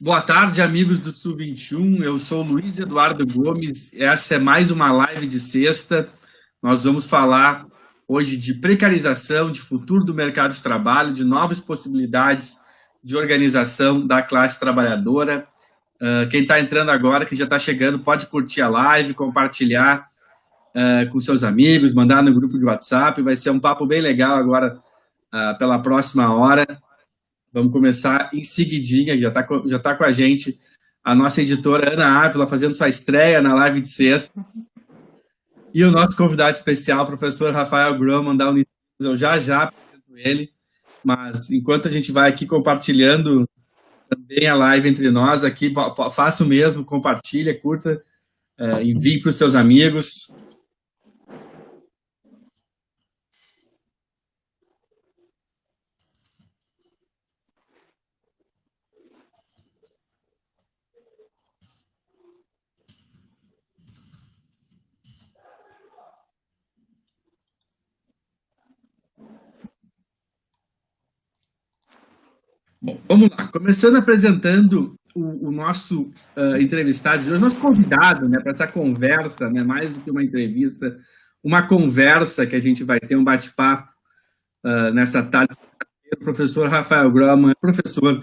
Boa tarde, amigos do Sub 21. Eu sou o Luiz Eduardo Gomes. Essa é mais uma live de sexta. Nós vamos falar hoje de precarização, de futuro do mercado de trabalho, de novas possibilidades de organização da classe trabalhadora. Quem está entrando agora, que já está chegando, pode curtir a live, compartilhar com seus amigos, mandar no grupo de WhatsApp. Vai ser um papo bem legal agora pela próxima hora. Vamos começar em seguidinha, já tá com a gente a nossa editora Ana Ávila fazendo sua estreia na live de sexta. E o nosso convidado especial, o professor Rafael Groman, da Unicinos. Eu já apresento ele, mas enquanto a gente vai aqui compartilhando também a live entre nós, aqui faça o mesmo, compartilha, curta, envie para os seus amigos. Bom, vamos lá. Começando apresentando o nosso entrevistado de hoje, nosso convidado, né, para essa conversa, né, mais do que uma entrevista, uma conversa que a gente vai ter, um bate-papo nessa tarde. O professor Rafael Groman, professor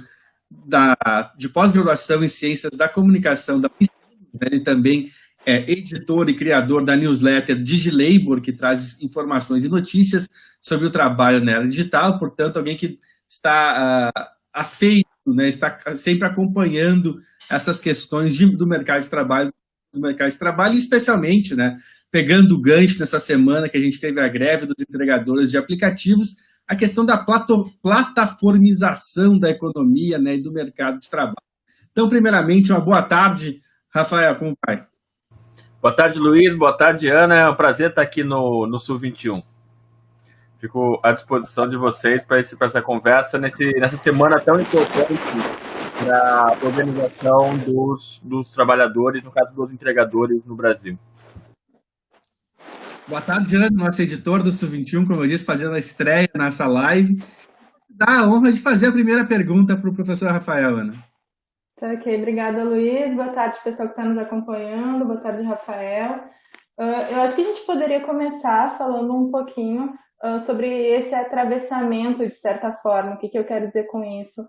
de pós-graduação em Ciências da Comunicação da Unicinos, né, ele também é editor e criador da newsletter DigiLabor, que traz informações e notícias sobre o trabalho na era digital, portanto, alguém que está afeito, né, está sempre acompanhando essas questões do mercado de trabalho, e especialmente, né, pegando o gancho nessa semana que a gente teve a greve dos entregadores de aplicativos, a questão da plataformização da economia, né, e do mercado de trabalho. Então, primeiramente, uma boa tarde, Rafael, como vai? Boa tarde, Luiz. Boa tarde, Ana. É um prazer estar aqui no Sul 21. Fico à disposição de vocês para essa conversa nessa semana tão importante para a organização dos trabalhadores, no caso dos entregadores no Brasil. Boa tarde, Ana, nosso editor do Sul 21, como eu disse, fazendo a estreia nessa live. Dá a honra de fazer a primeira pergunta para o professor Rafael, Ana. Ok, obrigada, Luiz. Boa tarde, pessoal que está nos acompanhando. Boa tarde, Rafael. Eu acho que a gente poderia começar falando um pouquinho sobre esse atravessamento, de certa forma. O que eu quero dizer com isso?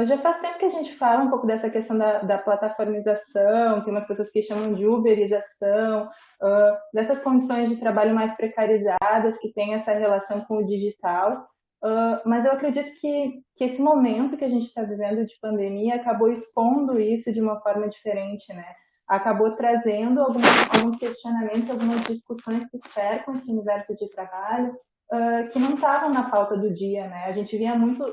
Já faz tempo que a gente fala um pouco dessa questão da plataformização, tem umas pessoas que chamam de uberização, dessas condições de trabalho mais precarizadas, que tem essa relação com o digital. Mas eu acredito que esse momento que a gente está vivendo de pandemia acabou expondo isso de uma forma diferente, né? Acabou trazendo alguns questionamentos, algumas discussões que cercam esse universo de trabalho que não estavam na pauta do dia, né? A gente via muito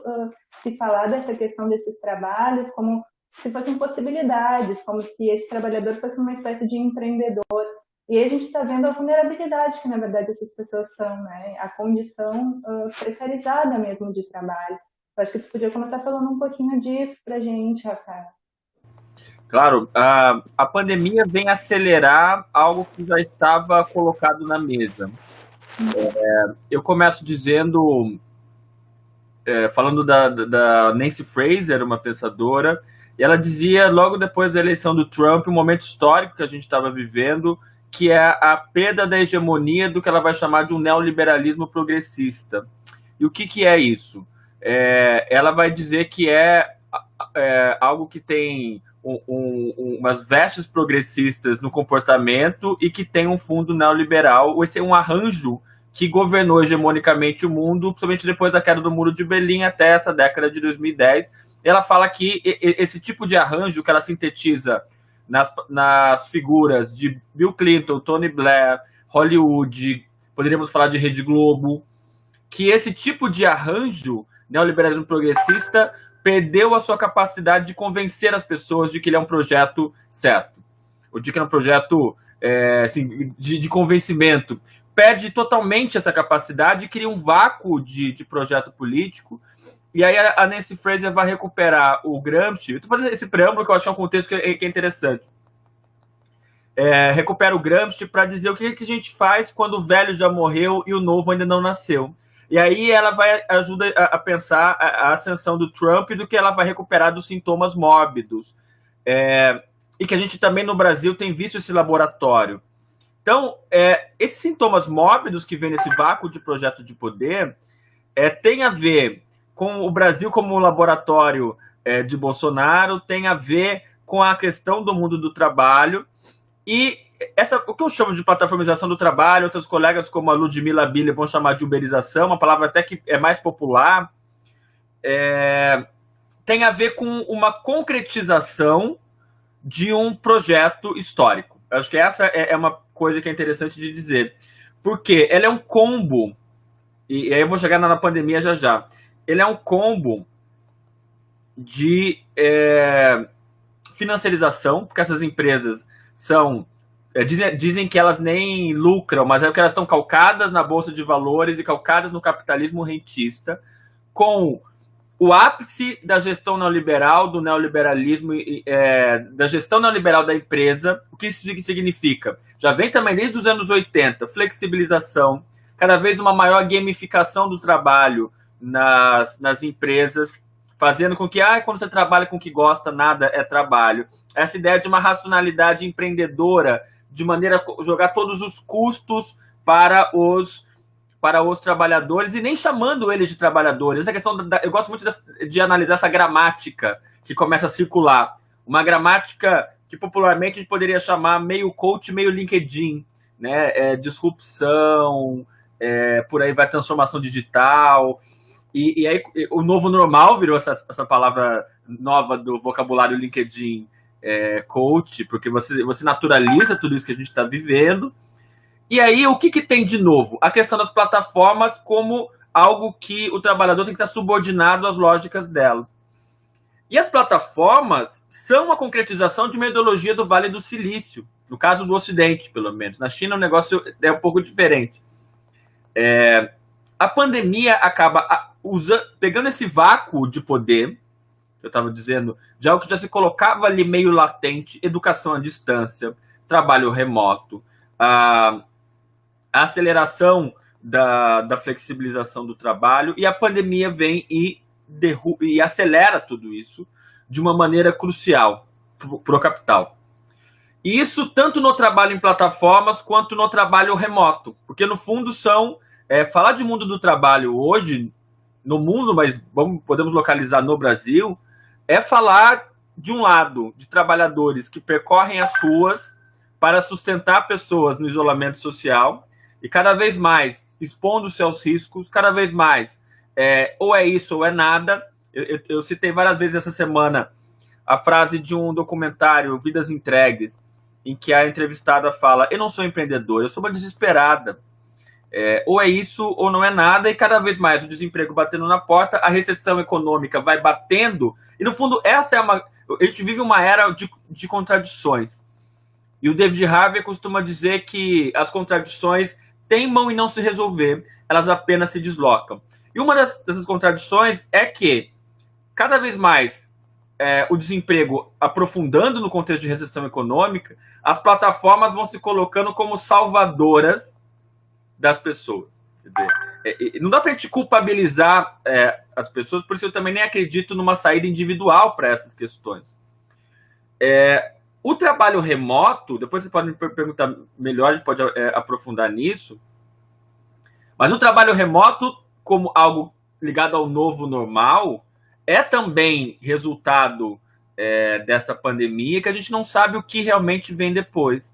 se falar dessa questão desses trabalhos como se fossem possibilidades, como se esse trabalhador fosse uma espécie de empreendedor. E aí a gente está vendo a vulnerabilidade que, na verdade, essas pessoas são, né? A condição precarizada mesmo de trabalho. Eu acho que tu podia começar falando um pouquinho disso para a gente, Rafael. Claro, a pandemia vem acelerar algo que já estava colocado na mesa. Eu começo falando da Nancy Fraser, uma pensadora, e ela dizia, logo depois da eleição do Trump, um momento histórico que a gente estava vivendo, que é a perda da hegemonia do que ela vai chamar de um neoliberalismo progressista. E o que é isso? Ela vai dizer que é algo que tem umas vestes progressistas no comportamento e que tem um fundo neoliberal. Esse é um arranjo que governou hegemonicamente o mundo, principalmente depois da queda do Muro de Berlim até essa década de 2010. Ela fala que esse tipo de arranjo que ela sintetiza nas figuras de Bill Clinton, Tony Blair, Hollywood, poderíamos falar de Rede Globo, que esse tipo de arranjo, neoliberalismo progressista, perdeu a sua capacidade de convencer as pessoas de que ele é um projeto certo, ou de que ele é um projeto assim, de convencimento. Perde totalmente essa capacidade e cria um vácuo de projeto político. E aí a Nancy Fraser vai recuperar o Gramsci. Eu estou falando esse preâmbulo que eu acho que é um contexto que é interessante. Recupera o Gramsci para dizer o que a gente faz quando o velho já morreu e o novo ainda não nasceu. E aí ela vai ajuda a pensar a ascensão do Trump e do que ela vai recuperar dos sintomas mórbidos. E que a gente também no Brasil tem visto esse laboratório. Então, esses sintomas mórbidos que vem nesse vácuo de projeto de poder tem a ver com o Brasil como um laboratório de Bolsonaro, tem a ver com a questão do mundo do trabalho e o que eu chamo de plataformização do trabalho, outros colegas como a Ludmila Biller vão chamar de uberização, uma palavra até que é mais popular, tem a ver com uma concretização de um projeto histórico. Eu acho que essa é uma coisa que é interessante de dizer, porque ela é um combo, e aí eu vou chegar na pandemia já. Ele é um combo de financiarização, porque essas empresas dizem que elas nem lucram, mas é porque elas estão calcadas na Bolsa de Valores e calcadas no capitalismo rentista, com o ápice da gestão neoliberal, do neoliberalismo, da gestão neoliberal da empresa. O que isso significa? Já vem também desde os anos 80, flexibilização, cada vez uma maior gamificação do trabalho nas empresas, fazendo com que, quando você trabalha com o que gosta, nada é trabalho. Essa ideia de uma racionalidade empreendedora, de maneira a jogar todos os custos para os trabalhadores, e nem chamando eles de trabalhadores. Essa questão eu gosto muito de analisar essa gramática que começa a circular. Uma gramática que popularmente a gente poderia chamar meio coach, meio LinkedIn, né? Disrupção, por aí vai transformação digital. E aí o novo normal virou essa palavra nova do vocabulário LinkedIn, coach, porque você naturaliza tudo isso que a gente está vivendo. E aí o que tem de novo? A questão das plataformas como algo que o trabalhador tem que estar subordinado às lógicas delas. E as plataformas são uma concretização de uma ideologia do Vale do Silício, no caso do Ocidente, pelo menos. Na China o negócio é um pouco diferente. A pandemia acaba pegando esse vácuo de poder, que eu estava dizendo, de algo que já se colocava ali meio latente, educação à distância, trabalho remoto, a aceleração da flexibilização do trabalho, e a pandemia vem e acelera tudo isso de uma maneira crucial para o capital. E isso tanto no trabalho em plataformas quanto no trabalho remoto, porque no fundo falar de mundo do trabalho hoje, no mundo, mas podemos localizar no Brasil, é falar, de um lado, de trabalhadores que percorrem as ruas para sustentar pessoas no isolamento social e cada vez mais expondo-se aos riscos, cada vez mais ou é isso ou é nada. Eu citei várias vezes essa semana a frase de um documentário, Vidas Entregues, em que a entrevistada fala: eu não sou empreendedora, eu sou uma desesperada. Ou é isso ou não é nada, e cada vez mais o desemprego batendo na porta, a recessão econômica vai batendo, e no fundo a gente vive uma era de contradições. E o David Harvey costuma dizer que as contradições teimam em não se resolver, elas apenas se deslocam. E uma dessas contradições é que cada vez mais o desemprego aprofundando no contexto de recessão econômica, as plataformas vão se colocando como salvadoras das pessoas. Quer dizer, não dá para a gente culpabilizar as pessoas, por isso eu também nem acredito numa saída individual para essas questões. O trabalho remoto, depois você pode me perguntar melhor, a gente pode aprofundar nisso, mas o trabalho remoto, como algo ligado ao novo normal, é também resultado dessa pandemia, que a gente não sabe o que realmente vem depois.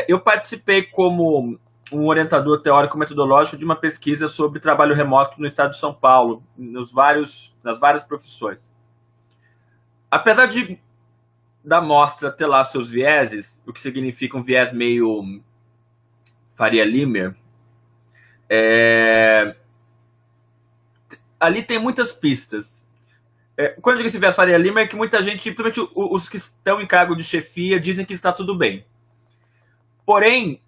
Eu participei como um orientador teórico-metodológico de uma pesquisa sobre trabalho remoto no estado de São Paulo, nas várias profissões. Apesar da mostra ter lá seus vieses, o que significa um viés meio Faria Limer, ali tem muitas pistas. Quando eu digo esse viés Faria Limer, é que muita gente, principalmente os que estão em cargo de chefia, dizem que está tudo bem. Porém,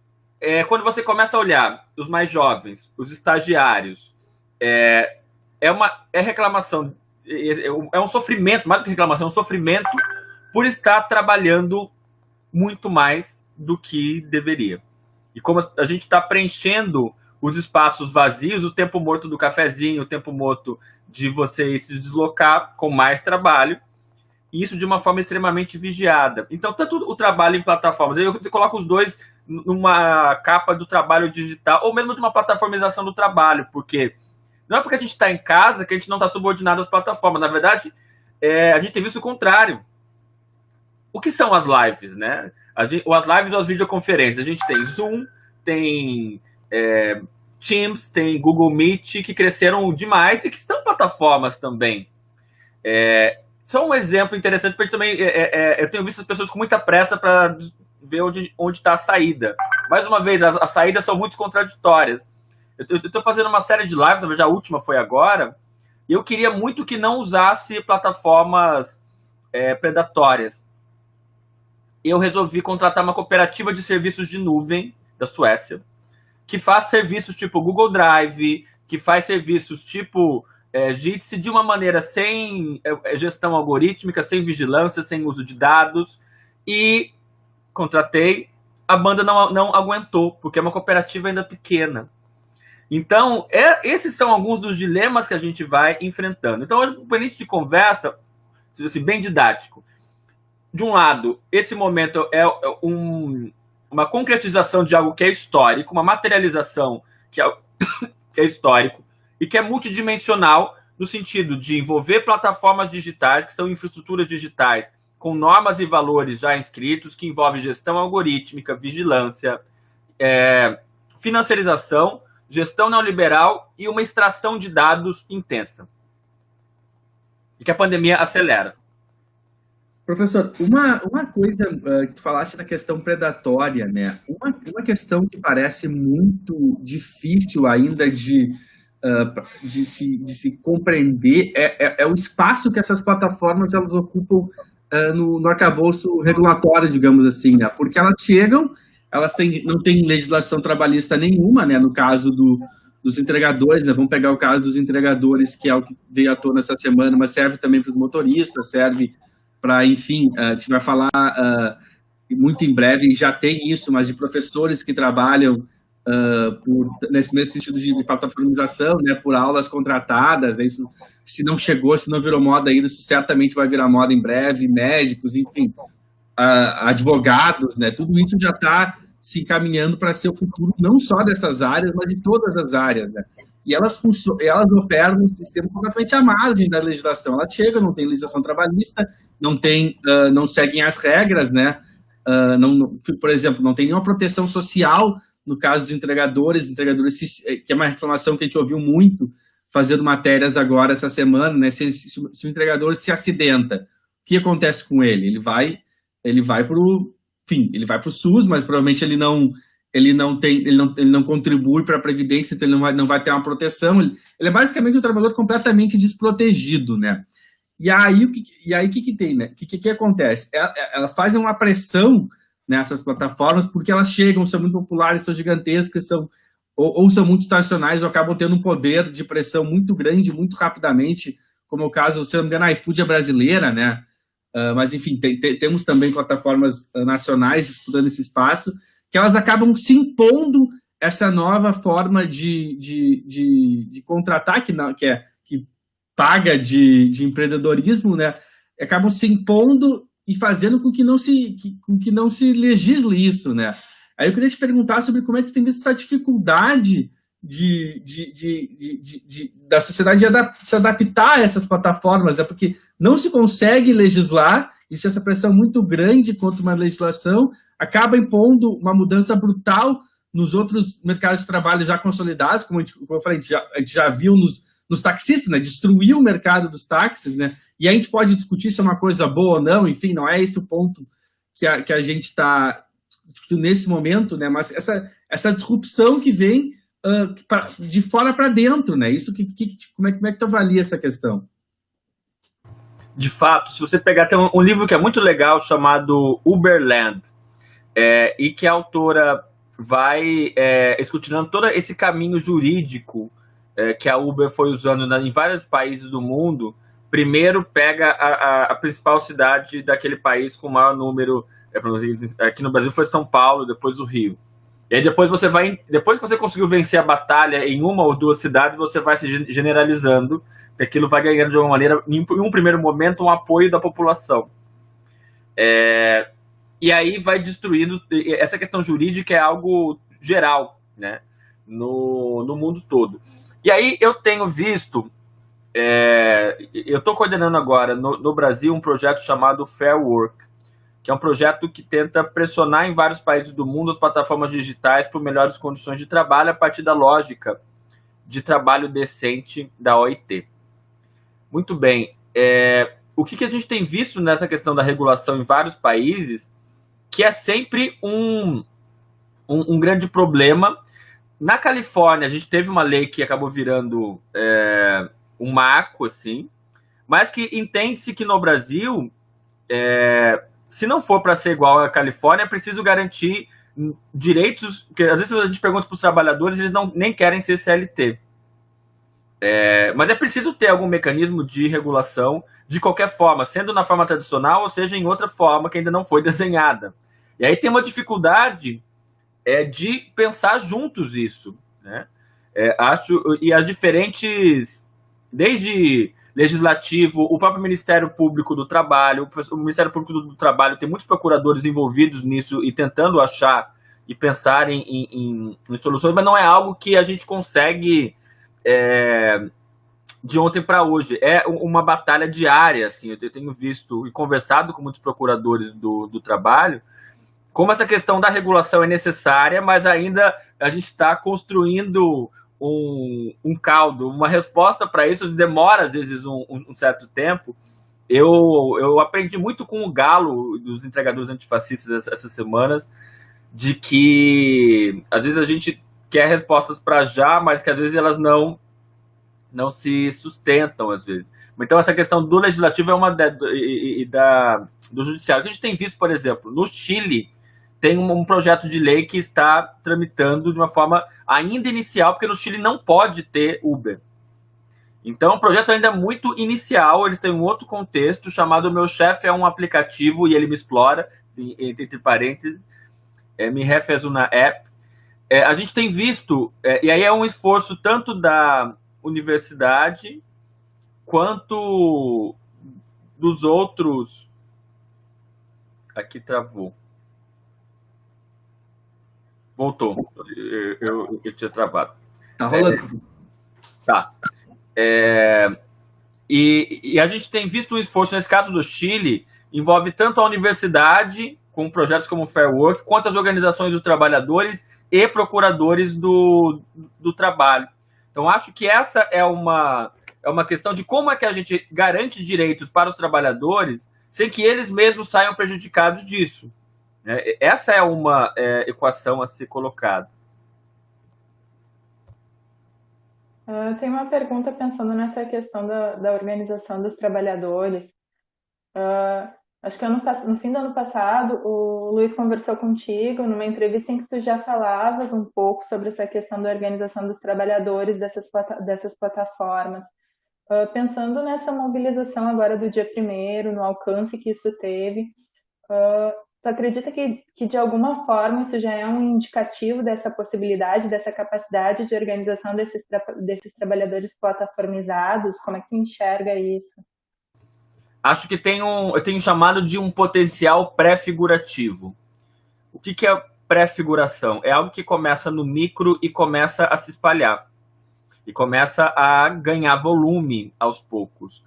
quando você começa a olhar os mais jovens, os estagiários, reclamação, é um sofrimento, mais do que reclamação, é um sofrimento por estar trabalhando muito mais do que deveria. E como a gente está preenchendo os espaços vazios, o tempo morto do cafezinho, o tempo morto de você se deslocar com mais trabalho, e isso de uma forma extremamente vigiada. Então, tanto o trabalho em plataformas, eu coloco os dois numa capa do trabalho digital, ou mesmo de uma plataformização do trabalho, porque não é porque a gente está em casa que a gente não está subordinado às plataformas. Na verdade, a gente tem visto o contrário. O que são as lives, né? As lives ou as videoconferências? A gente tem Zoom, tem Teams, tem Google Meet, que cresceram demais e que são plataformas também. Só um exemplo interessante, porque também eu tenho visto as pessoas com muita pressa para ver onde está a saída. Mais uma vez, as saídas são muito contraditórias. Eu estou fazendo uma série de lives, na verdade a última foi agora, e eu queria muito que não usasse plataformas predatórias. Eu resolvi contratar uma cooperativa de serviços de nuvem da Suécia, que faz serviços tipo Google Drive, que faz serviços tipo Jitsi de uma maneira sem gestão algorítmica, sem vigilância, sem uso de dados, e contratei, a banda não aguentou, porque é uma cooperativa ainda pequena. Então, esses são alguns dos dilemas que a gente vai enfrentando. Então, o início de conversa, assim, bem didático. De um lado, esse momento é uma concretização de algo que é histórico, uma materialização que é histórico e que é multidimensional no sentido de envolver plataformas digitais, que são infraestruturas digitais, com normas e valores já inscritos, que envolvem gestão algorítmica, vigilância, financiarização, gestão neoliberal e uma extração de dados intensa. E que a pandemia acelera. Professor, uma coisa que tu falaste da questão predatória, né? Uma questão que parece muito difícil ainda de se compreender é o espaço que essas plataformas elas ocupam no arcabouço regulatório, digamos assim, né? Porque elas chegam, não têm legislação trabalhista nenhuma, né? No caso dos entregadores, né? Vamos pegar o caso dos entregadores, que é o que veio à tona essa semana, mas serve também para os motoristas, serve para, enfim, a gente vai falar muito em breve, já tem isso, mas de professores que trabalham nesse mesmo sentido de plataformização, né, por aulas contratadas, né, isso, se não virou moda ainda, isso certamente vai virar moda em breve, médicos, enfim, advogados, né, tudo isso já está se encaminhando para ser o futuro não só dessas áreas, mas de todas as áreas, né? E elas operam num sistema completamente à margem da legislação. Elas chegam, não tem legislação trabalhista, não seguem as regras, né? Por exemplo, não tem nenhuma proteção social no caso dos entregadores, que é uma reclamação que a gente ouviu muito, fazendo matérias agora essa semana, né? Se o entregador se acidenta, o que acontece com ele? Ele vai para o SUS, mas provavelmente ele não contribui para a Previdência, então ele não vai ter uma proteção. Ele é basicamente um trabalhador completamente desprotegido, né? E aí o que tem, né? O que acontece? Elas fazem uma pressão nessas plataformas porque elas chegam, são muito populares, são gigantescas, ou são muito estacionais, ou acabam tendo um poder de pressão muito grande, muito rapidamente, como é o caso, se não me engano, a iFood é brasileira, né? Mas, enfim, temos também plataformas nacionais disputando esse espaço, que elas acabam se impondo essa nova forma de contratar, que paga de empreendedorismo, né? Acabam se impondo e fazendo com que não se legisle isso, né? Aí eu queria te perguntar sobre como é que tu tem visto essa dificuldade da sociedade de se adaptar a essas plataformas, né? Porque não se consegue legislar, existe essa pressão muito grande contra uma legislação, acaba impondo uma mudança brutal nos outros mercados de trabalho já consolidados, como eu falei, a gente já viu nos taxistas, né? Destruiu o mercado dos táxis, né? E a gente pode discutir se é uma coisa boa ou não, enfim, não é esse o ponto que a gente está discutindo nesse momento, né? Mas essa disrupção que vem de fora para dentro, né? Isso como é que tu avalia essa questão? De fato, se você pegar, tem um livro que é muito legal chamado Uberland, e que a autora vai escrutinando todo esse caminho jurídico que a Uber foi usando em vários países do mundo. Primeiro pega a principal cidade daquele país com o maior número, aqui no Brasil foi São Paulo, depois o Rio. E aí depois que você conseguiu vencer a batalha em uma ou duas cidades, você vai se generalizando, que aquilo vai ganhando de alguma maneira, em um primeiro momento, um apoio da população. E aí vai destruindo, essa questão jurídica é algo geral, né, no mundo todo. E aí eu tenho visto, eu estou coordenando agora no Brasil um projeto chamado Fair Work, que é um projeto que tenta pressionar em vários países do mundo as plataformas digitais por melhores condições de trabalho a partir da lógica de trabalho decente da OIT. Muito bem. O que a gente tem visto nessa questão da regulação em vários países, que é sempre um grande problema. Na Califórnia, a gente teve uma lei que acabou virando um marco, assim, mas que entende-se que no Brasil, se não for para ser igual à Califórnia, é preciso garantir direitos, porque às vezes a gente pergunta para os trabalhadores, eles nem querem ser CLT. Mas é preciso ter algum mecanismo de regulação de qualquer forma, sendo na forma tradicional ou seja em outra forma que ainda não foi desenhada. E aí tem uma dificuldade de pensar juntos isso, né? E as diferentes, desde legislativo, o próprio Ministério Público do Trabalho, o Ministério Público do Trabalho tem muitos procuradores envolvidos nisso e tentando achar e pensar em soluções, mas não é algo que a gente consegue de ontem para hoje. É uma batalha diária, assim. Eu tenho visto e conversado com muitos procuradores do trabalho, como essa questão da regulação é necessária, mas ainda a gente está construindo um caldo, uma resposta para isso demora às vezes um certo tempo. Eu aprendi muito com o Galo dos entregadores antifascistas essas semanas, de que às vezes a gente quer respostas para já, mas que às vezes elas não se sustentam às vezes. Então essa questão do legislativo é uma do judiciário. Que a gente tem visto, por exemplo, no Chile tem um projeto de lei que está tramitando de uma forma ainda inicial, porque no Chile não pode ter Uber. Então, o projeto ainda é muito inicial, eles têm um outro contexto chamado Meu Chefe é um aplicativo e ele me explora, entre parênteses, Mi Jefe é uma app. A gente tem visto, e aí é um esforço tanto da universidade quanto dos outros... Aqui travou. Voltou. Eu tinha travado. Tá rolando. Tá. E a gente tem visto um esforço, nesse caso do Chile, envolve tanto a universidade, com projetos como o Fair Work, quanto as organizações dos trabalhadores e procuradores do trabalho. Então, acho que essa é uma questão de como é que a gente garante direitos para os trabalhadores sem que eles mesmos saiam prejudicados disso. Essa é uma equação a ser colocada. Eu tenho uma pergunta pensando nessa questão da organização dos trabalhadores. Acho que no fim do ano passado, o Luiz conversou contigo numa entrevista em que tu já falavas um pouco sobre essa questão da organização dos trabalhadores dessas plataformas. Pensando nessa mobilização agora do dia 1º, no alcance que isso teve, tu acredita que de alguma forma isso já é um indicativo dessa possibilidade, dessa capacidade de organização desses trabalhadores plataformizados? Como é que tu enxerga isso? Acho que eu tenho chamado de um potencial pré-figurativo. O que é pré-figuração? É algo que começa no micro e começa a se espalhar. E começa a ganhar volume aos poucos.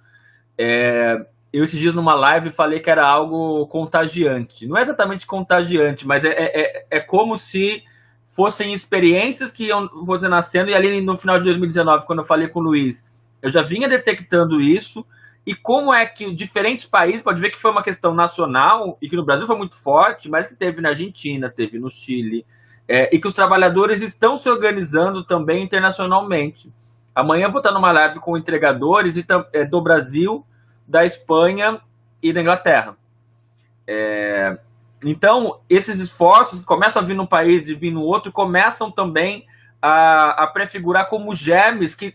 Eu esses dias numa live falei que era algo contagiante. Não é exatamente contagiante, mas é como se fossem experiências que iam nascendo. E ali no final de 2019, quando eu falei com o Luiz, eu já vinha detectando isso. E como é que diferentes países, pode ver que foi uma questão nacional, e que no Brasil foi muito forte, mas que teve na Argentina, teve no Chile, e que os trabalhadores estão se organizando também internacionalmente. Amanhã eu vou estar numa live com entregadores do Brasil, da Espanha e da Inglaterra. Então, esses esforços que começam a vir num país e vir no outro, começam também a prefigurar como germes que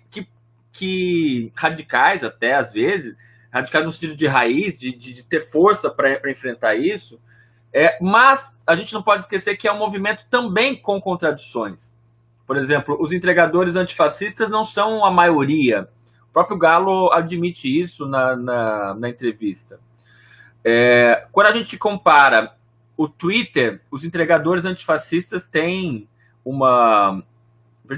radicais até, às vezes, radicais no sentido de raiz, de ter força para enfrentar isso, Mas a gente não pode esquecer que é um movimento também com contradições. Por exemplo, os entregadores antifascistas não são a maioria. O próprio Galo admite isso na entrevista. Quando a gente compara o Twitter, os entregadores antifascistas têm uma...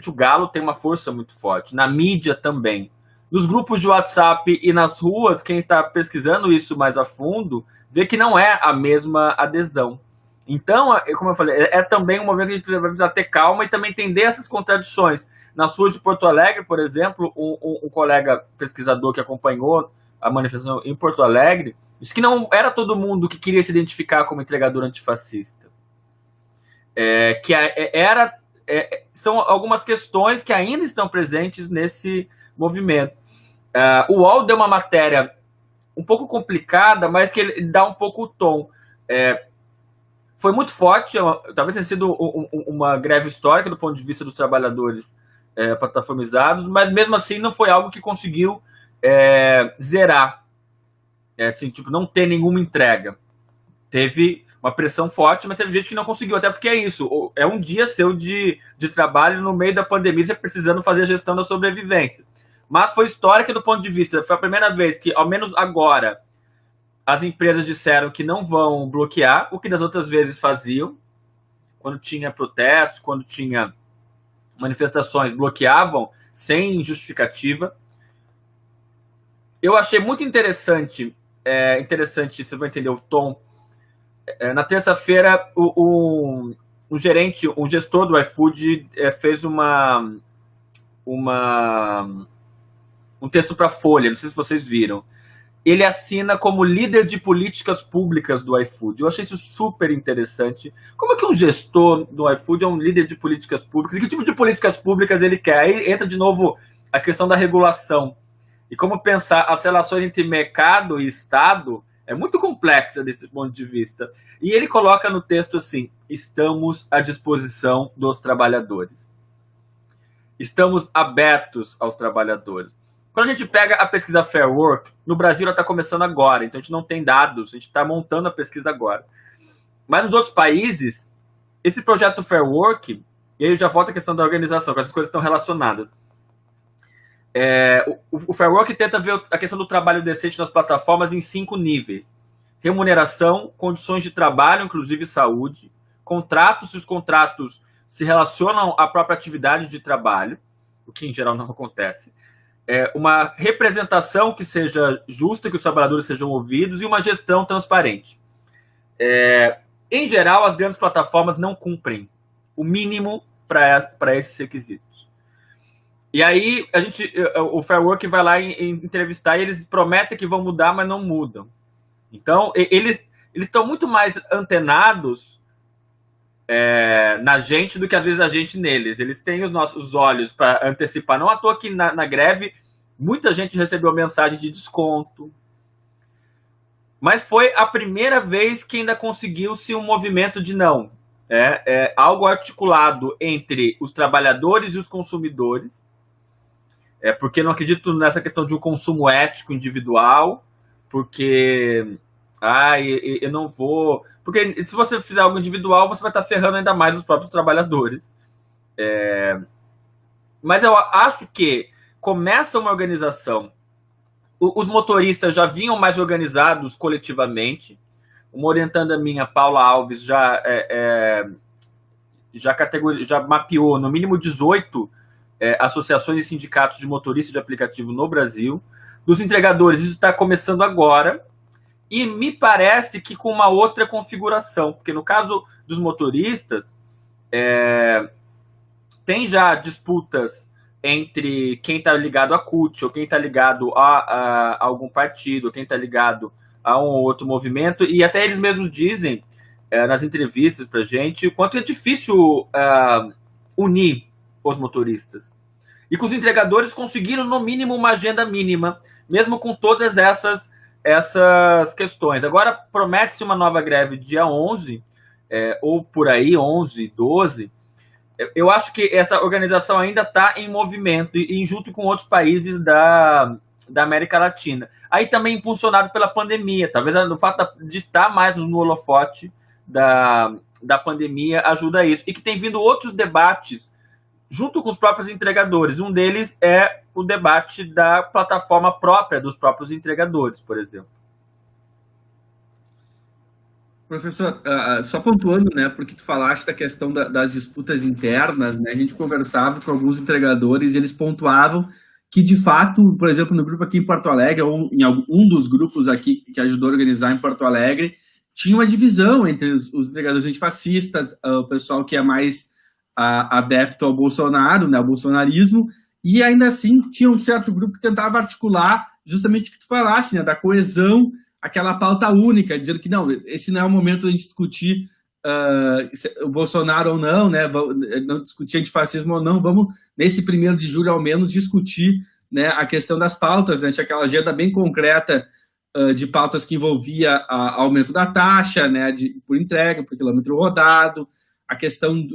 O Galo tem uma força muito forte. Na mídia também. Nos grupos de WhatsApp e nas ruas, quem está pesquisando isso mais a fundo, vê que não é a mesma adesão. Então, como eu falei, também um momento que a gente precisa ter calma e também entender essas contradições. Nas ruas de Porto Alegre, por exemplo, um colega pesquisador que acompanhou a manifestação em Porto Alegre disse que não era todo mundo que queria se identificar como entregador antifascista. São algumas questões que ainda estão presentes nesse movimento. O UOL deu uma matéria um pouco complicada, mas que ele dá um pouco o tom. Foi muito forte, talvez tenha sido uma greve histórica do ponto de vista dos trabalhadores plataformizados, mas mesmo assim não foi algo que conseguiu zerar, assim, tipo, não ter nenhuma entrega. Teve uma pressão forte, mas teve gente que não conseguiu, até porque é isso, é um dia seu de trabalho no meio da pandemia, você precisando fazer a gestão da sobrevivência. Mas foi histórica do ponto de vista, foi a primeira vez que, ao menos agora, as empresas disseram que não vão bloquear, o que das outras vezes faziam, quando tinha protesto, quando tinha manifestações, bloqueavam sem justificativa. Eu achei muito interessante, você vai entender o tom. Na terça-feira, um gestor do iFood fez um texto para a Folha, não sei se vocês viram. Ele assina como líder de políticas públicas do iFood. Eu achei isso super interessante. Como é que um gestor do iFood é um líder de políticas públicas? E que tipo de políticas públicas ele quer? Aí entra de novo a questão da regulação. E como pensar as relações entre mercado e Estado é muito complexa desse ponto de vista. E ele coloca no texto assim: estamos à disposição dos trabalhadores. Estamos abertos aos trabalhadores. Quando a gente pega a pesquisa Fair Work, no Brasil ela está começando agora, então a gente não tem dados, a gente está montando a pesquisa agora. Mas nos outros países, esse projeto Fair Work, e aí já volta a questão da organização, que essas coisas estão relacionadas. O Fair Work tenta ver a questão do trabalho decente nas plataformas em 5 níveis. Remuneração, condições de trabalho, inclusive saúde, contratos, se os contratos se relacionam à própria atividade de trabalho, o que em geral não acontece. Uma representação que seja justa, que os trabalhadores sejam ouvidos, e uma gestão transparente. Em geral, as grandes plataformas não cumprem o mínimo para esses requisitos. E aí, o Fair Work vai lá entrevistar e eles prometem que vão mudar, mas não mudam. Então, eles estão muito mais antenados na gente do que às vezes a gente neles. Eles têm os nossos olhos para antecipar. Não à toa que na greve muita gente recebeu mensagem de desconto. Mas foi a primeira vez que ainda conseguiu-se um movimento de não. Algo articulado entre os trabalhadores e os consumidores. Porque não acredito nessa questão de um consumo ético individual. Porque eu não vou... Porque se você fizer algo individual, você vai estar ferrando ainda mais os próprios trabalhadores. Mas eu acho que começa uma organização. Os motoristas já vinham mais organizados coletivamente. Uma orientanda minha, Paula Alves, já mapeou no mínimo 18 associações e sindicatos de motoristas de aplicativo no Brasil. Dos entregadores, isso está começando agora. E me parece que com uma outra configuração, porque no caso dos motoristas, tem já disputas entre quem está ligado à CUT, ou quem está ligado a algum partido, ou quem está ligado a um ou outro movimento, e até eles mesmos dizem, nas entrevistas para a gente, o quanto é difícil unir os motoristas. E que os entregadores conseguiram, no mínimo, uma agenda mínima, mesmo com todas essas questões. Agora promete-se uma nova greve dia 11, ou por aí, 11, 12. Eu acho que essa organização ainda está em movimento e junto com outros países da América Latina. Aí também impulsionado pela pandemia, talvez no fato de estar mais no holofote da pandemia ajuda a isso. E que tem vindo outros debates junto com os próprios entregadores. Um deles é o debate da plataforma própria dos próprios entregadores, por exemplo. Professor, só pontuando, né, porque tu falaste da questão das disputas internas, né, a gente conversava com alguns entregadores e eles pontuavam que, de fato, por exemplo, no grupo aqui em Porto Alegre, ou em algum dos grupos aqui que ajudou a organizar em Porto Alegre, tinha uma divisão entre os entregadores antifascistas, o pessoal que é mais adepto ao Bolsonaro, né, ao bolsonarismo, e ainda assim tinha um certo grupo que tentava articular justamente o que tu falaste, né, da coesão, aquela pauta única, dizendo que não, esse não é o momento de a gente discutir o Bolsonaro ou não, né, não discutir antifascismo ou não, vamos, nesse 1º de julho, ao menos, discutir, né, a questão das pautas, né, tinha aquela agenda bem concreta de pautas que envolvia aumento da taxa, né, por entrega, por quilômetro rodado, a questão,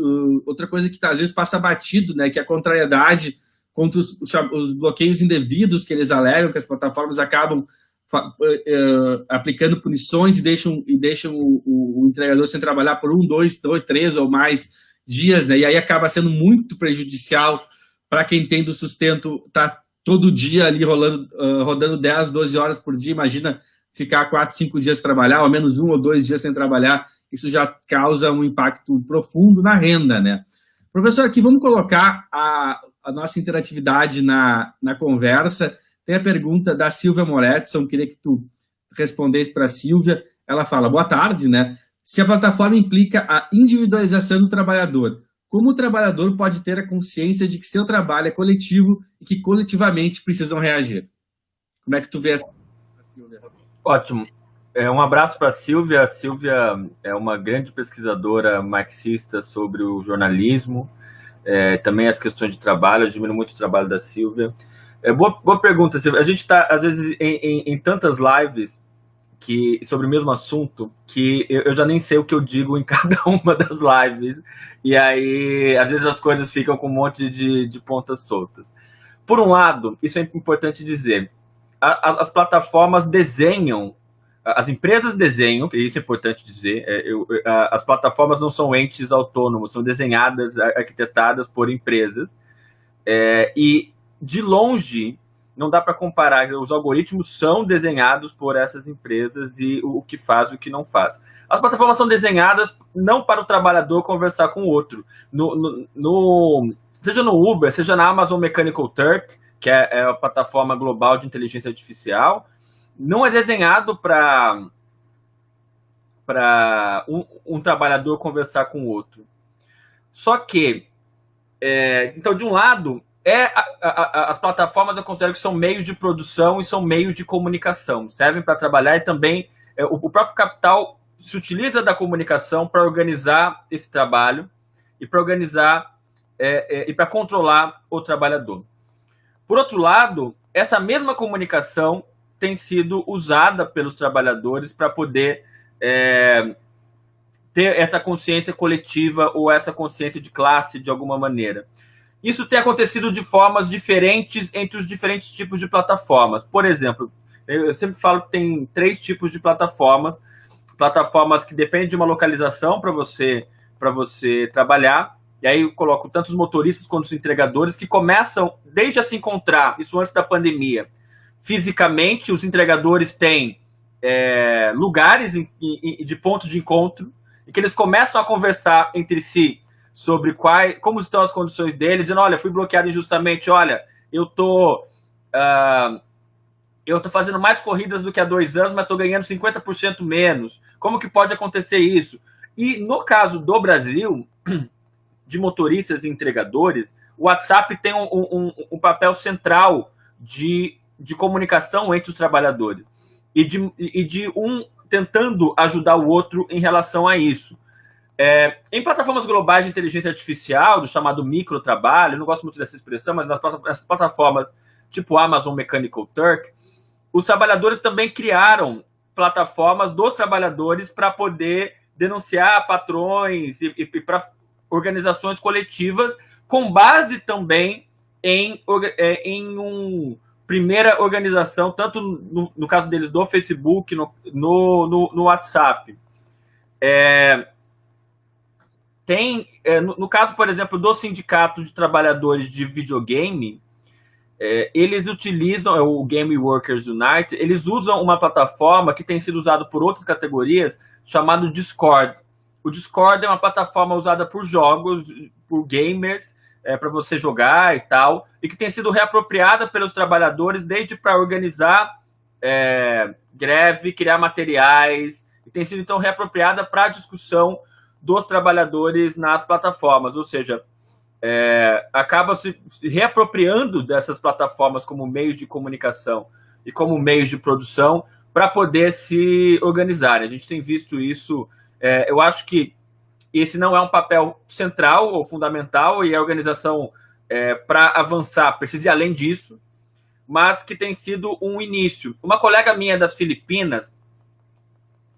outra coisa que às vezes passa batido, né, que é a contrariedade contra os bloqueios indevidos que eles alegam, que as plataformas acabam aplicando punições e deixam o entregador sem trabalhar por 1, 2, 3 ou mais dias, né? E aí acaba sendo muito prejudicial para quem tem do sustento, tá todo dia ali rodando 10, 12 horas por dia. Imagina ficar 4, 5 dias sem trabalhar, ou ao menos 1 ou 2 dias sem trabalhar. Isso já causa um impacto profundo na renda, né? Professor, aqui vamos colocar a nossa interatividade na conversa. Tem a pergunta da Silvia Moretson, queria que tu respondesse para a Silvia. Ela fala, boa tarde, né? Se a plataforma implica a individualização do trabalhador, como o trabalhador pode ter a consciência de que seu trabalho é coletivo e que coletivamente precisam reagir? Como é que tu vê essa, Silvia? Ótimo. Um abraço para a Silvia. A Silvia é uma grande pesquisadora marxista sobre o jornalismo, também as questões de trabalho. Eu admiro muito o trabalho da Silvia. Boa pergunta, Silvia. A gente está, às vezes, em tantas lives sobre o mesmo assunto que eu já nem sei o que eu digo em cada uma das lives. E aí, às vezes, as coisas ficam com um monte de pontas soltas. Por um lado, isso é importante dizer, as plataformas desenham, as empresas desenham, isso é importante dizer, as plataformas não são entes autônomos, são desenhadas, arquitetadas por empresas, e de longe não dá para comparar, os algoritmos são desenhados por essas empresas e o que faz e o que não faz. As plataformas são desenhadas não para o trabalhador conversar com o outro, seja no Uber, seja na Amazon Mechanical Turk, que é a plataforma global de inteligência artificial, não é desenhado para um trabalhador conversar com o outro. Só que, então, de um lado, as plataformas eu considero que são meios de produção e são meios de comunicação, servem para trabalhar e também o próprio capital se utiliza da comunicação para organizar esse trabalho e para organizar e para controlar o trabalhador. Por outro lado, essa mesma comunicação tem sido usada pelos trabalhadores para poder ter essa consciência coletiva ou essa consciência de classe de alguma maneira. Isso tem acontecido de formas diferentes entre os diferentes tipos de plataformas. Por exemplo, eu sempre falo que tem 3 tipos de plataformas. Plataformas que dependem de uma localização para você trabalhar. E aí eu coloco tanto os motoristas quanto os entregadores que começam desde a se encontrar, isso antes da pandemia. Fisicamente, os entregadores têm lugares de ponto de encontro e que eles começam a conversar entre si sobre como estão as condições deles, dizendo, olha, fui bloqueado injustamente, olha, eu tô fazendo mais corridas do que há 2 anos, mas estou ganhando 50% menos. Como que pode acontecer isso? E no caso do Brasil, de motoristas e entregadores, o WhatsApp tem um papel central de comunicação entre os trabalhadores e de um tentando ajudar o outro em relação a isso. Em plataformas globais de inteligência artificial, do chamado microtrabalho, eu não gosto muito dessa expressão, mas nas plataformas tipo Amazon Mechanical Turk, os trabalhadores também criaram plataformas dos trabalhadores para poder denunciar patrões e para organizações coletivas, com base também em uma primeira organização, tanto no caso deles do Facebook, no WhatsApp. No caso, por exemplo, do Sindicato de Trabalhadores de Videogame, eles utilizam, o Game Workers Unite, eles usam uma plataforma que tem sido usada por outras categorias, chamada Discord. O Discord é uma plataforma usada por jogos, por gamers, para você jogar e tal, e que tem sido reapropriada pelos trabalhadores desde para organizar greve, criar materiais, e tem sido então reapropriada para a discussão dos trabalhadores nas plataformas, ou seja, acaba se reapropriando dessas plataformas como meios de comunicação e como meios de produção para poder se organizarem. A gente tem visto isso. Eu acho que esse não é um papel central ou fundamental, e a organização, para avançar, precisa ir além disso, mas que tem sido um início. Uma colega minha das Filipinas,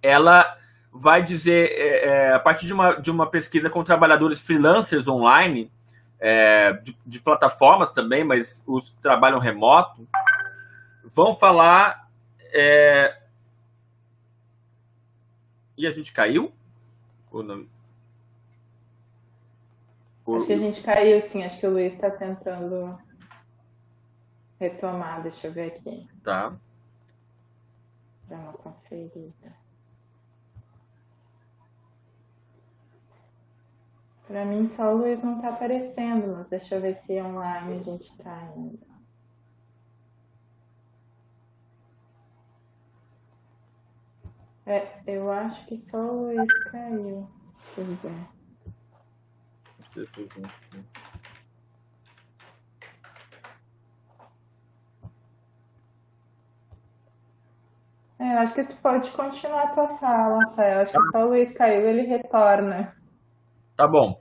ela vai dizer, a partir de uma pesquisa com trabalhadores freelancers online, de plataformas também, mas os que trabalham remoto, vão falar... E a gente caiu? Ou não? Acho que a gente caiu, sim. Acho que o Luiz está tentando retomar. Deixa eu ver aqui. Tá. Dar uma conferida. Para mim, só o Luiz não está aparecendo, mas deixa eu ver se online a gente está ainda. Eu acho que só o Luiz caiu. Deixa eu ver. Eu acho que tu pode continuar a tua fala, Rafael. Acho que só o Luiz caiu, ele retorna. Tá bom.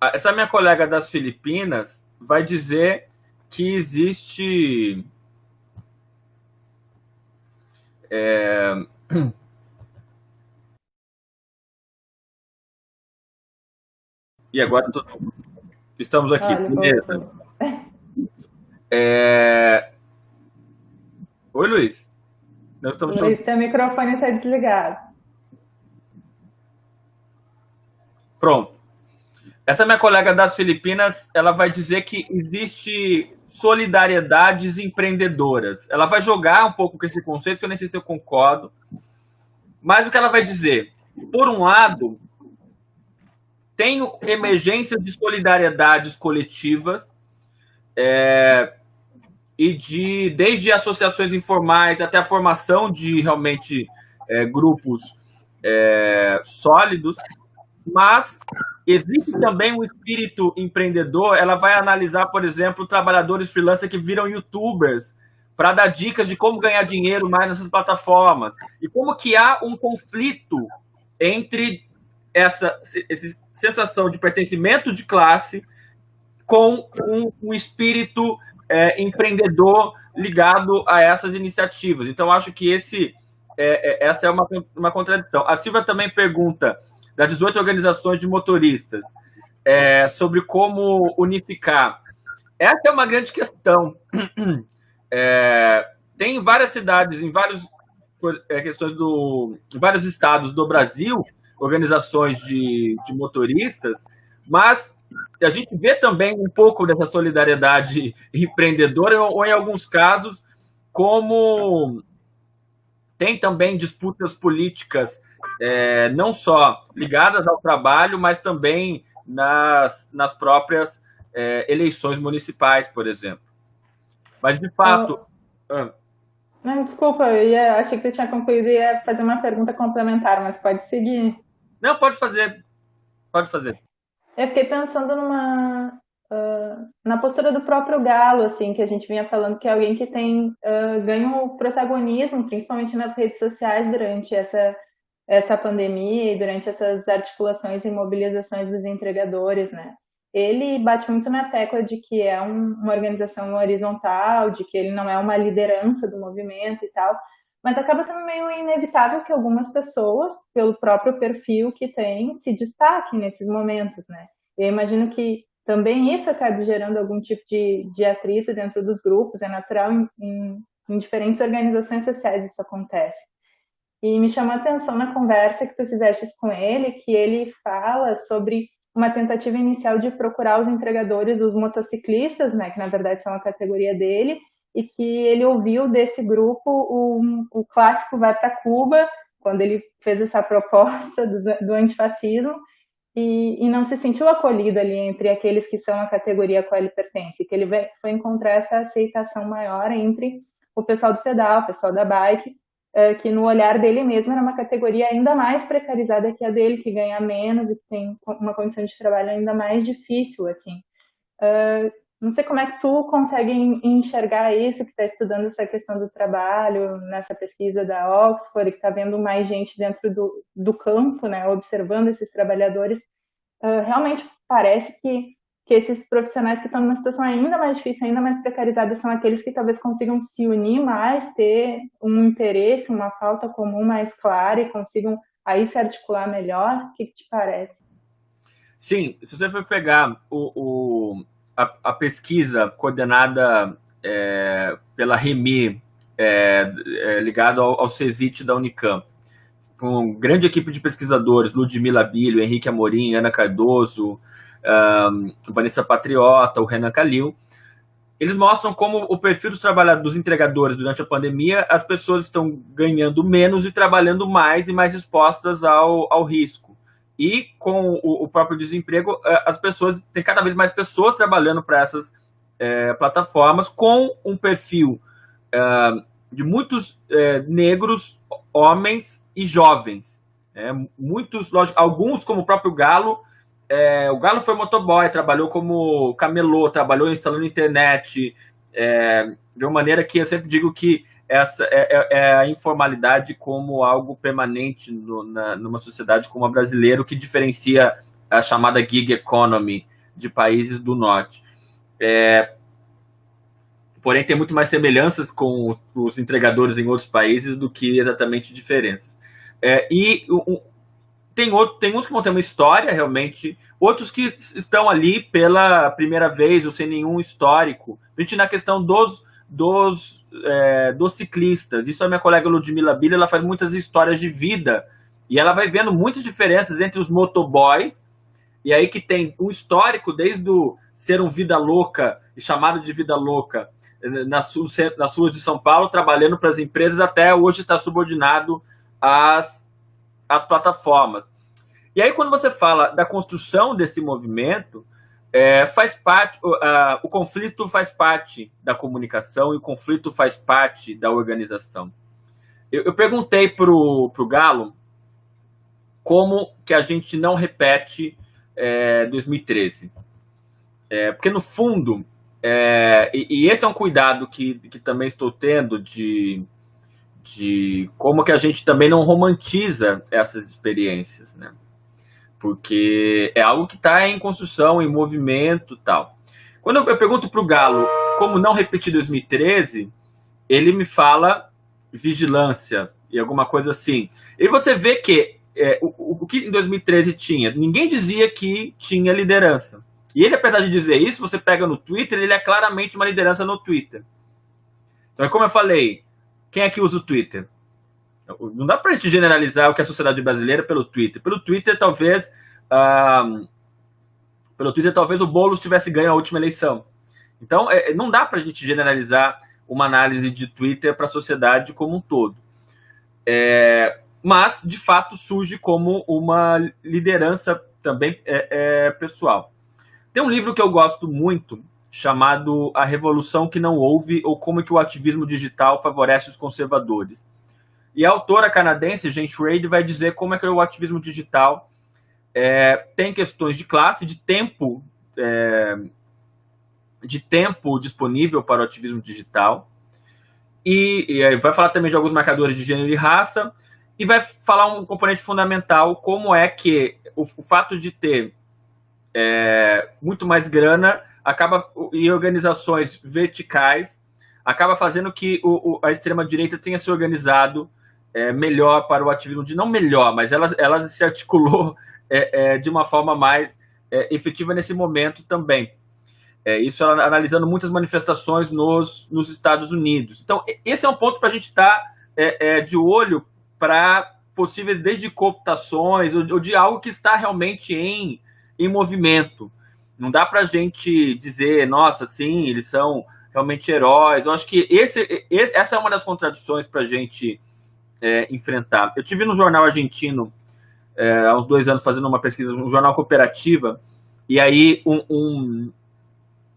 Essa minha colega das Filipinas vai dizer que existe... E agora estamos aqui. Olha, beleza. Oi, Luiz. Nós estamos Luiz, teu microfone está desligado. Pronto. Essa minha colega das Filipinas, ela vai dizer que existe solidariedades empreendedoras. Ela vai jogar um pouco com esse conceito, que eu nem sei se eu concordo. Mas o que ela vai dizer? Por um lado, tem emergências de solidariedades coletivas, e desde associações informais até a formação de realmente grupos sólidos, mas existe também um espírito empreendedor. Ela vai analisar, por exemplo, trabalhadores freelancers que viram youtubers para dar dicas de como ganhar dinheiro mais nessas plataformas, e como que há um conflito entre essa sensação de pertencimento de classe com um espírito empreendedor ligado a essas iniciativas. Então, acho que essa é uma contradição. A Silvia também pergunta, das 18 organizações de motoristas, sobre como unificar. Essa é uma grande questão. Tem várias cidades, em vários estados do Brasil, organizações de motoristas, mas a gente vê também um pouco dessa solidariedade empreendedora, ou em alguns casos, como tem também disputas políticas, não só ligadas ao trabalho, mas também nas próprias eleições municipais, por exemplo. Mas, de fato... Não, desculpa, achei que você tinha concluído e ia fazer uma pergunta complementar, mas pode seguir. Não, pode fazer. Pode fazer. Eu fiquei pensando na postura do próprio Galo, assim, que a gente vinha falando, que é alguém que tem ganho protagonismo, principalmente nas redes sociais, durante essa pandemia e durante essas articulações e mobilizações dos entregadores, né? Ele bate muito na tecla de que é uma organização horizontal, de que ele não é uma liderança do movimento e tal, mas acaba sendo meio inevitável que algumas pessoas, pelo próprio perfil que tem, se destaquem nesses momentos, né? Eu imagino que também isso acaba gerando algum tipo de atrito dentro dos grupos, é natural em diferentes organizações sociais isso acontece. E me chamou a atenção na conversa que tu fizeste com ele, que ele fala sobre uma tentativa inicial de procurar os entregadores, os motociclistas, né, que na verdade são a categoria dele, e que ele ouviu desse grupo o clássico Vai para Cuba, quando ele fez essa proposta do antifascismo, e não se sentiu acolhido ali entre aqueles que são a categoria a qual ele pertence, que ele foi encontrar essa aceitação maior entre o pessoal do pedal, o pessoal da bike, que no olhar dele mesmo era uma categoria ainda mais precarizada que a dele, que ganha menos e que tem uma condição de trabalho ainda mais difícil, assim. Não sei como é que tu consegue enxergar isso, que está estudando essa questão do trabalho, nessa pesquisa da Oxford, que está vendo mais gente dentro do campo, né, observando esses trabalhadores. Realmente parece que esses profissionais que estão numa situação ainda mais difícil, ainda mais precarizada, são aqueles que talvez consigam se unir mais, ter um interesse, uma pauta comum mais clara e consigam aí se articular melhor. O que te parece? Sim, se você for pegar a pesquisa coordenada pela REMI, ligada ao CESIT da Unicamp, com uma grande equipe de pesquisadores, Ludmila Bilho, Henrique Amorim, Ana Cardoso, Vanessa Patriota, o Renan Calil, eles mostram como o perfil dos trabalhadores, dos entregadores durante a pandemia, as pessoas estão ganhando menos e trabalhando mais e mais expostas ao risco. E com o próprio desemprego, as pessoas, tem cada vez mais pessoas trabalhando para essas plataformas com um perfil de muitos negros, homens e jovens. Muitos, lógico, alguns, como o próprio Galo, o Galo foi motoboy, trabalhou como camelô, trabalhou instalando internet, de uma maneira que eu sempre digo que essa é a informalidade como algo permanente numa sociedade como a brasileira, o que diferencia a chamada gig economy de países do norte. Porém, tem muito mais semelhanças com os entregadores em outros países do que exatamente diferenças. Tem uns que vão ter uma história, realmente, outros que estão ali pela primeira vez ou sem nenhum histórico. A gente, na questão dos ciclistas, isso a minha colega Ludmila Bilha, ela faz muitas histórias de vida, e ela vai vendo muitas diferenças entre os motoboys, e aí que tem um histórico desde o ser um vida louca, chamado de vida louca, nas ruas de São Paulo, trabalhando para as empresas, até hoje está subordinado às plataformas. E aí, quando você fala da construção desse movimento, faz parte, o conflito faz parte da comunicação e o conflito faz parte da organização. Eu perguntei para o Galo como que a gente não repete 2013. Porque, no fundo, e esse é um cuidado que também estou tendo de como que a gente também não romantiza essas experiências, né? Porque é algo que está em construção, em movimento e tal. Quando eu pergunto para o Galo como não repetir 2013, ele me fala vigilância e alguma coisa assim. E você vê que o que em 2013 tinha? Ninguém dizia que tinha liderança. E ele, apesar de dizer isso, você pega no Twitter, ele é claramente uma liderança no Twitter. Então, como eu falei, quem é que usa o Twitter? Não dá para a gente generalizar o que é a sociedade brasileira pelo Twitter. Pelo Twitter, talvez o Boulos tivesse ganho a última eleição. Então, não dá para a gente generalizar uma análise de Twitter para a sociedade como um todo. Mas, de fato, surge como uma liderança também pessoal. Tem um livro que eu gosto muito, chamado A Revolução que Não Houve, ou Como que o Ativismo Digital Favorece os Conservadores. E a autora canadense, Jen Schrader, vai dizer como é que o ativismo digital tem questões de classe, de tempo disponível para o ativismo digital, e vai falar também de alguns marcadores de gênero e raça, e vai falar um componente fundamental, como é que o fato de ter muito mais grana e organizações verticais acaba fazendo que a extrema-direita tenha se organizado melhor para o ativismo, não melhor, mas ela se articulou de uma forma mais efetiva nesse momento também. Isso analisando muitas manifestações nos Estados Unidos. Então, esse é um ponto para a gente estar de olho, para possíveis desde cooptações ou de algo que está realmente em movimento. Não dá para a gente dizer, nossa, sim, eles são realmente heróis. Eu acho que essa é uma das contradições para a gente enfrentar. Eu tive no jornal argentino, há uns 2 anos, fazendo uma pesquisa, um jornal Cooperativa, e aí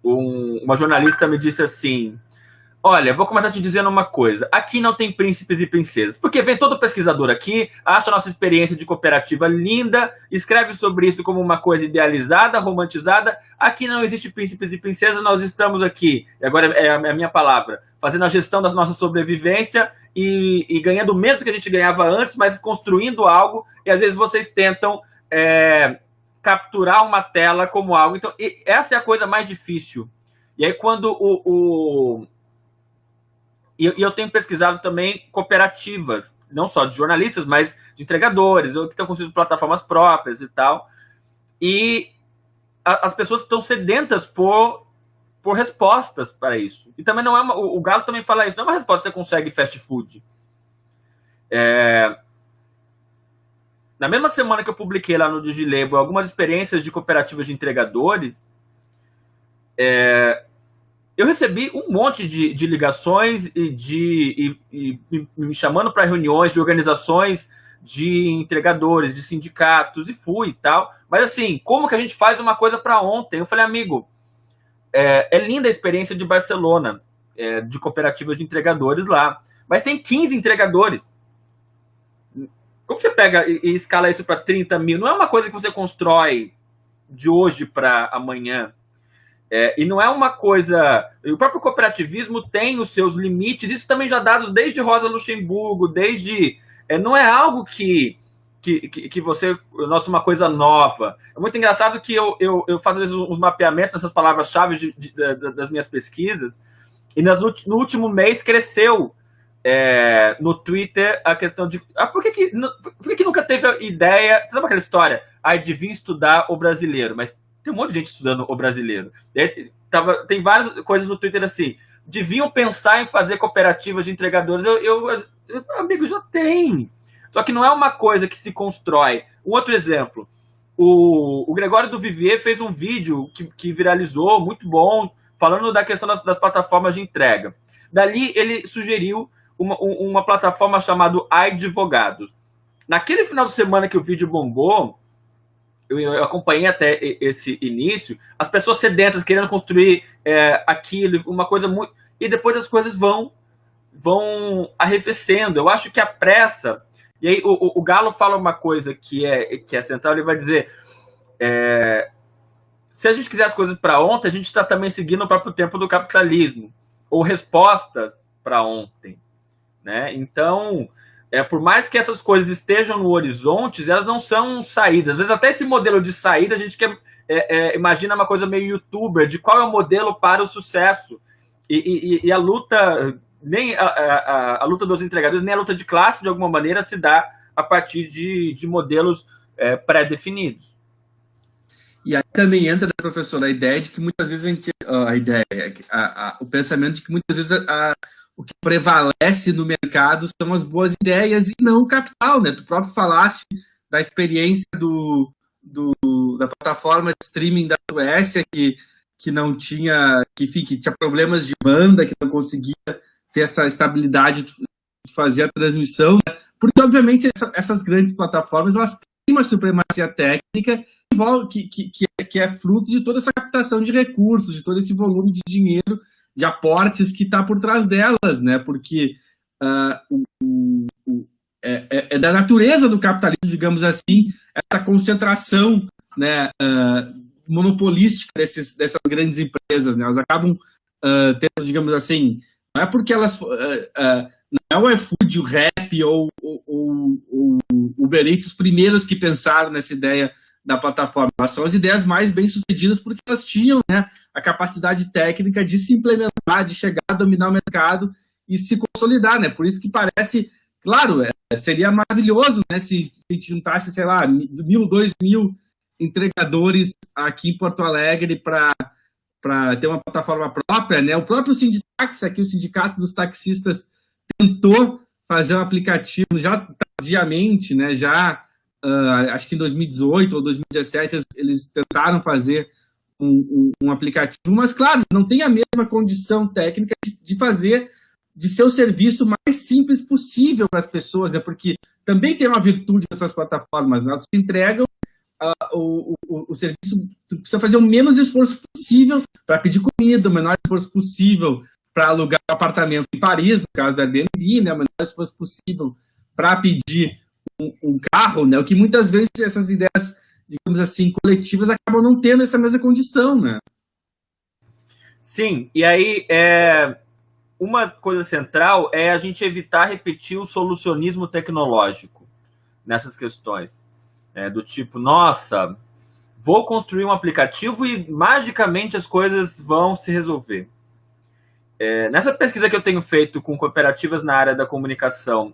uma jornalista me disse assim: olha, vou começar te dizendo uma coisa. Aqui não tem príncipes e princesas. Porque vem todo pesquisador aqui, acha a nossa experiência de cooperativa linda, escreve sobre isso como uma coisa idealizada, romantizada. Aqui não existe príncipes e princesas, nós estamos aqui, e agora é a minha palavra, fazendo a gestão da nossa sobrevivência e ganhando menos do que a gente ganhava antes, mas construindo algo, e às vezes vocês tentam capturar uma tela como algo. Então, essa é a coisa mais difícil. E aí, quando E eu tenho pesquisado também cooperativas, não só de jornalistas, mas de entregadores, ou que estão construindo plataformas próprias e tal. E as pessoas estão sedentas por respostas para isso. E também não é o Galo também fala isso, não é uma resposta que você consegue fast food. Na mesma semana que eu publiquei lá no Digilabel algumas experiências de cooperativas de entregadores, eu recebi um monte de ligações e me chamando para reuniões de organizações de entregadores, de sindicatos, e fui e tal. Mas assim, como que a gente faz uma coisa para ontem? Eu falei, amigo, é linda a experiência de Barcelona, de cooperativas de entregadores lá, mas tem 15 entregadores. Como você pega e escala isso para 30 mil? Não é uma coisa que você constrói de hoje para amanhã. E não é uma coisa... O próprio cooperativismo tem os seus limites, isso também já dado desde Rosa Luxemburgo, desde... não é algo que você... Nossa, uma coisa nova. É muito engraçado que eu faço às vezes uns mapeamentos nessas palavras-chave das minhas pesquisas, e no último mês cresceu no Twitter a questão de... por que nunca teve a ideia... Sabe aquela história? De vir estudar o brasileiro, mas tem um monte de gente estudando o brasileiro. Tem várias coisas no Twitter assim, deviam pensar em fazer cooperativas de entregadores. Amigo, já tem. Só que não é uma coisa que se constrói. Um outro exemplo, o Gregório do Vivier fez um vídeo que viralizou, muito bom, falando da questão das plataformas de entrega. Dali ele sugeriu uma plataforma chamada Advogados. Naquele final de semana que o vídeo bombou, eu acompanhei até esse início, as pessoas sedentas querendo construir aquilo, uma coisa muito... E depois as coisas vão arrefecendo. Eu acho que a pressa... E aí o Galo fala uma coisa que é central, ele vai dizer... se a gente quiser as coisas para ontem, a gente está também seguindo o próprio tempo do capitalismo. Ou respostas para ontem. Né? Então... por mais que essas coisas estejam no horizonte, elas não são saídas. Às vezes até esse modelo de saída, a gente imagina uma coisa meio youtuber, de qual é o modelo para o sucesso. E a luta, nem a luta dos entregadores, nem a luta de classe, de alguma maneira, se dá a partir de modelos pré-definidos. E aí também entra, né, professor, a ideia de que muitas vezes o pensamento de que muitas vezes o que prevalece no mercado são as boas ideias e não o capital, né? Tu próprio falaste da experiência da plataforma de streaming da Suécia que não tinha, que tinha problemas de banda, que não conseguia ter essa estabilidade de fazer a transmissão, né? Porque obviamente essas grandes plataformas, elas têm uma supremacia técnica que é fruto de toda essa captação de recursos, de todo esse volume de dinheiro, de aportes que está por trás delas, né? Porque é da natureza do capitalismo, digamos assim, essa concentração, né, monopolística dessas grandes empresas, né? Elas acabam tendo, digamos assim, não é porque elas... não é o iFood, o Rap ou o Uber Eats os primeiros que pensaram nessa ideia da plataforma. Elas são as ideias mais bem-sucedidas porque elas tinham, né, a capacidade técnica de se implementar, de chegar a dominar o mercado e se consolidar, né? Por isso que parece, claro, seria maravilhoso, né, se a gente juntasse, sei lá, 1.000, 2.000 entregadores aqui em Porto Alegre para ter uma plataforma própria, né? O próprio Sindicato aqui, o Sindicato dos Taxistas, tentou fazer um aplicativo, já está tardiamente, né, já acho que em 2018 ou 2017 eles tentaram fazer um aplicativo, mas claro, não tem a mesma condição técnica de fazer, de ser o serviço mais simples possível para as pessoas, né, porque também tem uma virtude dessas plataformas, né, elas te entregam o serviço, tu precisa fazer o menos esforço possível para pedir comida, o menor esforço possível para alugar um apartamento em Paris, no caso da Airbnb, né, o menor esforço possível para pedir um carro, né, o que muitas vezes essas ideias, digamos assim, coletivas acabam não tendo essa mesma condição, né? Sim, e aí uma coisa central é a gente evitar repetir o solucionismo tecnológico nessas questões. Do tipo, nossa, vou construir um aplicativo e magicamente as coisas vão se resolver. Nessa pesquisa que eu tenho feito com cooperativas na área da comunicação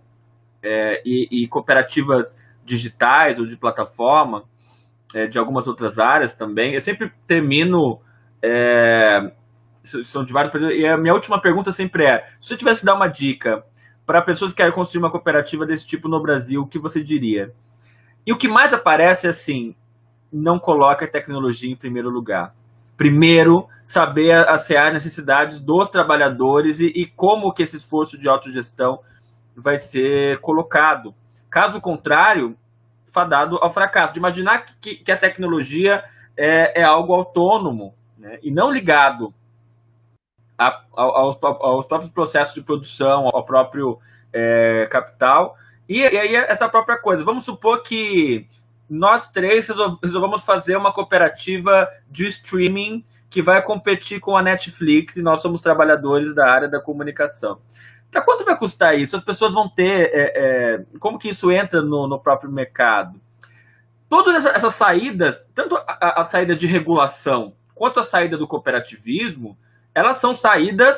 e cooperativas digitais ou de plataforma, de algumas outras áreas também, eu sempre termino, são de vários períodos, e a minha última pergunta sempre se você tivesse que dar uma dica para pessoas que querem construir uma cooperativa desse tipo no Brasil, o que você diria? E o que mais aparece é assim, não coloca a tecnologia em primeiro lugar. Primeiro, saber as reais necessidades dos trabalhadores e como que esse esforço de autogestão vai ser colocado. Caso contrário, fadado ao fracasso. De imaginar que a tecnologia é algo autônomo, né, e não ligado aos próprios processos de produção, ao próprio capital. E aí essa própria coisa. Vamos supor que nós três resolvamos fazer uma cooperativa de streaming que vai competir com a Netflix e nós somos trabalhadores da área da comunicação. Então, quanto vai custar isso? As pessoas vão ter... como que isso entra no próprio mercado? Todas essas saídas, tanto a saída de regulação quanto a saída do cooperativismo, elas são saídas...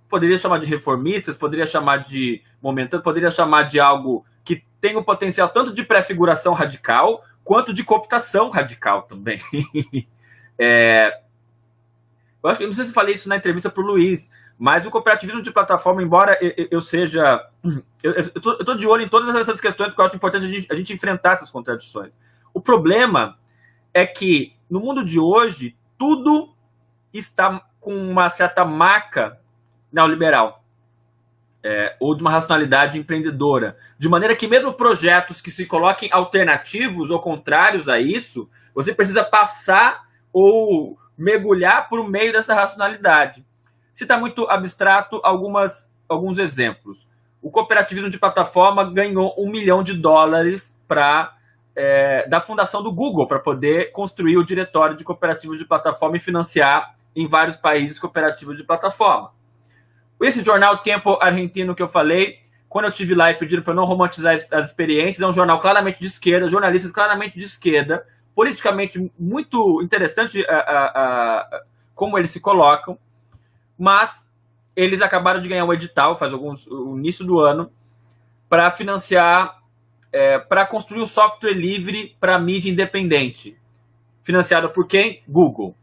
poderia chamar de reformistas, poderia chamar de momentâneo, poderia chamar de algo que tem o potencial tanto de prefiguração radical quanto de cooptação radical também. Eu acho que, não sei se falei isso na entrevista para o Luiz, mas o cooperativismo de plataforma, embora eu seja... Eu estou de olho em todas essas questões, porque eu acho importante a gente enfrentar essas contradições. O problema é que, no mundo de hoje, tudo está com uma certa marca neoliberal, ou de uma racionalidade empreendedora, de maneira que mesmo projetos que se coloquem alternativos ou contrários a isso, você precisa passar ou mergulhar por meio dessa racionalidade. Se está muito abstrato, alguns exemplos. O cooperativismo de plataforma ganhou $1 milhão da fundação do Google para poder construir o diretório de cooperativas de plataforma e financiar em vários países cooperativas de plataforma. Esse jornal Tempo Argentino que eu falei, quando eu estive lá e pediram para eu não romantizar as experiências, é um jornal claramente de esquerda, jornalistas claramente de esquerda, politicamente muito interessante como eles se colocam, mas eles acabaram de ganhar um edital, no início do ano, para financiar, para construir um software livre para mídia independente. Financiado por quem? Google.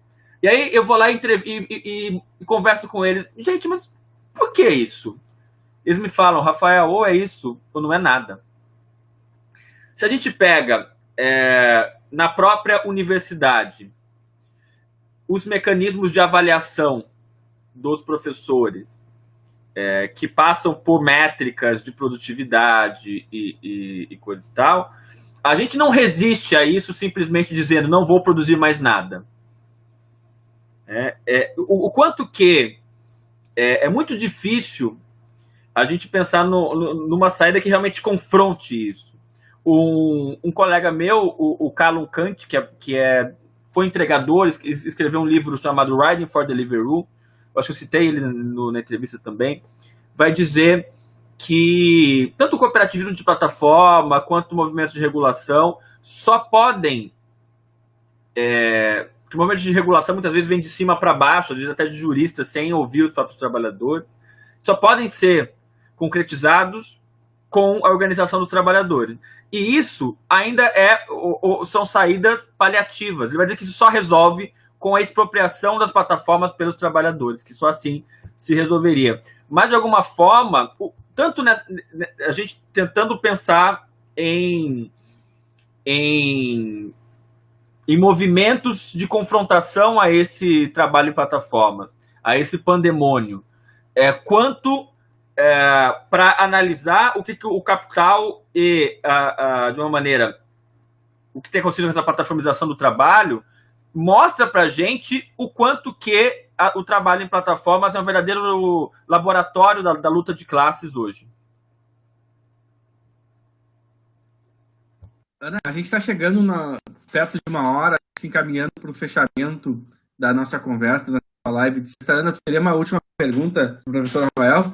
E aí eu vou lá e converso com eles. Gente, mas por que isso? Eles me falam, Rafael, ou é isso ou não é nada. Se a gente pega na própria universidade os mecanismos de avaliação dos professores, que passam por métricas de produtividade e coisa e tal, a gente não resiste a isso simplesmente dizendo não vou produzir mais nada. O quanto que é muito difícil a gente pensar numa saída que realmente confronte isso. Um colega meu, o Callum Kant, foi entregador, escreveu um livro chamado Writing for Deliveroo, eu acho que eu citei ele na entrevista também, vai dizer que tanto o cooperativismo de plataforma quanto o movimento de regulação só podem... porque o movimento de regulação muitas vezes vem de cima para baixo, às vezes até de juristas, sem ouvir os próprios trabalhadores, só podem ser concretizados com a organização dos trabalhadores. E isso ainda são saídas paliativas. Ele vai dizer que isso só resolve com a expropriação das plataformas pelos trabalhadores, que só assim se resolveria. Mas, de alguma forma, tanto a gente tentando pensar em movimentos de confrontação a esse trabalho em plataforma, a esse pandemônio, quanto para analisar o que o capital e, de uma maneira, o que tem acontecido com essa plataformização do trabalho, mostra para a gente o quanto que o trabalho em plataformas é um verdadeiro laboratório da luta de classes hoje. Ana, a gente está chegando perto de uma hora, se encaminhando para o fechamento da nossa conversa, da nossa live de sexta. Ana, tu teria uma última pergunta para o professor Rafael?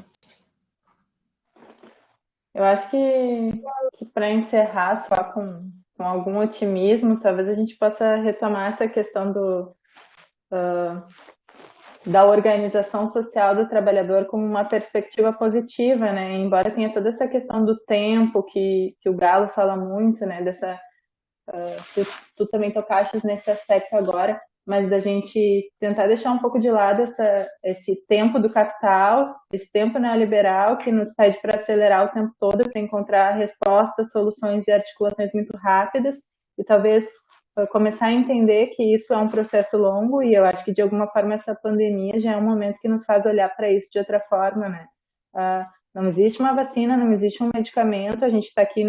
Eu acho que para encerrar só com algum otimismo, talvez a gente possa retomar essa questão da organização social do trabalhador como uma perspectiva positiva, né? Embora tenha toda essa questão do tempo que o Galo fala muito, né? Tu também tocaste nesse aspecto agora, mas da gente tentar deixar um pouco de lado esse tempo do capital, esse tempo neoliberal que nos pede para acelerar o tempo todo, para encontrar respostas, soluções e articulações muito rápidas, e talvez começar a entender que isso é um processo longo, e eu acho que de alguma forma essa pandemia já é um momento que nos faz olhar para isso de outra forma, né? Não existe uma vacina, não existe um medicamento, a gente está aqui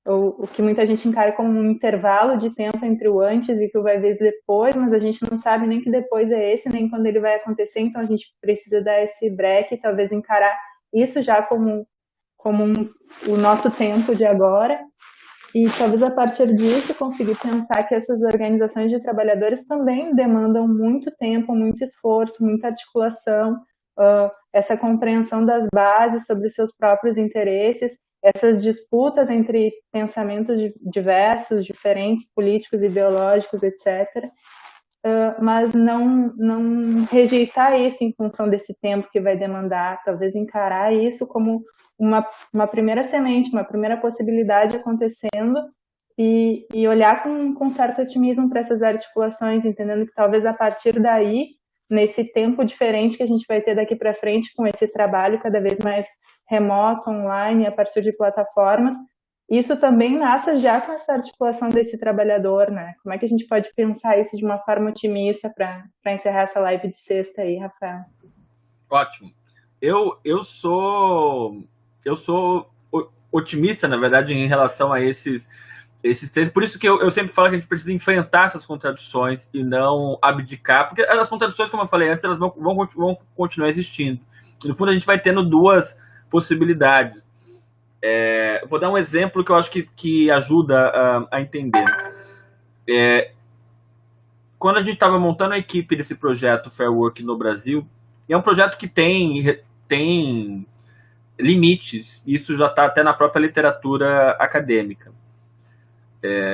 o que muita gente encara como um intervalo de tempo entre o antes e que vai ver depois, mas a gente não sabe nem que depois é esse, nem quando ele vai acontecer, então a gente precisa dar esse break, talvez encarar isso já como o nosso tempo de agora, e talvez a partir disso conseguir pensar que essas organizações de trabalhadores também demandam muito tempo, muito esforço, muita articulação, essa compreensão das bases sobre os seus próprios interesses, essas disputas entre pensamentos diversos, diferentes, políticos, ideológicos, etc., mas não rejeitar isso em função desse tempo que vai demandar, talvez encarar isso como uma primeira semente, uma primeira possibilidade acontecendo e olhar com certo otimismo para essas articulações, entendendo que talvez a partir daí, nesse tempo diferente que a gente vai ter daqui para frente com esse trabalho cada vez mais remoto, online, a partir de plataformas, isso também nasce já com essa articulação desse trabalhador, né? Como é que a gente pode pensar isso de uma forma otimista para encerrar essa live de sexta aí, Rafael? Ótimo. Eu sou otimista, na verdade, em relação a esses textos. Por isso que eu sempre falo que a gente precisa enfrentar essas contradições e não abdicar, porque as contradições, como eu falei antes, elas vão continuar existindo. No fundo, a gente vai tendo duas possibilidades. Vou dar um exemplo que eu acho que ajuda a entender. Quando a gente estava montando a equipe desse projeto Fair Work no Brasil, é um projeto que tem limites, isso já está até na própria literatura acadêmica.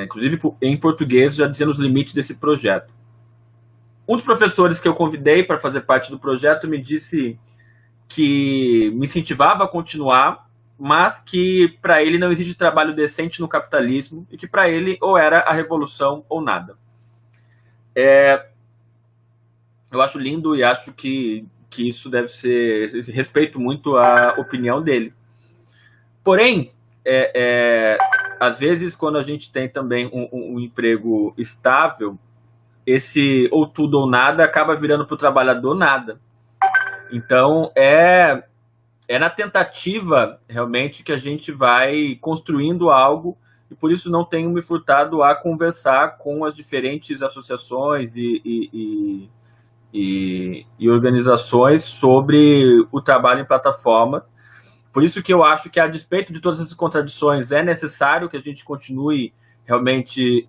Inclusive, em português, já dizendo os limites desse projeto. Um dos professores que eu convidei para fazer parte do projeto me disse que me incentivava a continuar, mas que para ele não existe trabalho decente no capitalismo e que para ele ou era a revolução ou nada. Eu acho lindo e acho que isso deve ser... Respeito muito a opinião dele. Porém, às vezes, quando a gente tem também um emprego estável, esse ou tudo ou nada acaba virando para o trabalhador nada. Então, na tentativa, realmente, que a gente vai construindo algo, e por isso não tenho me furtado a conversar com as diferentes associações e organizações sobre o trabalho em plataformas. Por isso que eu acho que, a despeito de todas essas contradições, é necessário que a gente continue realmente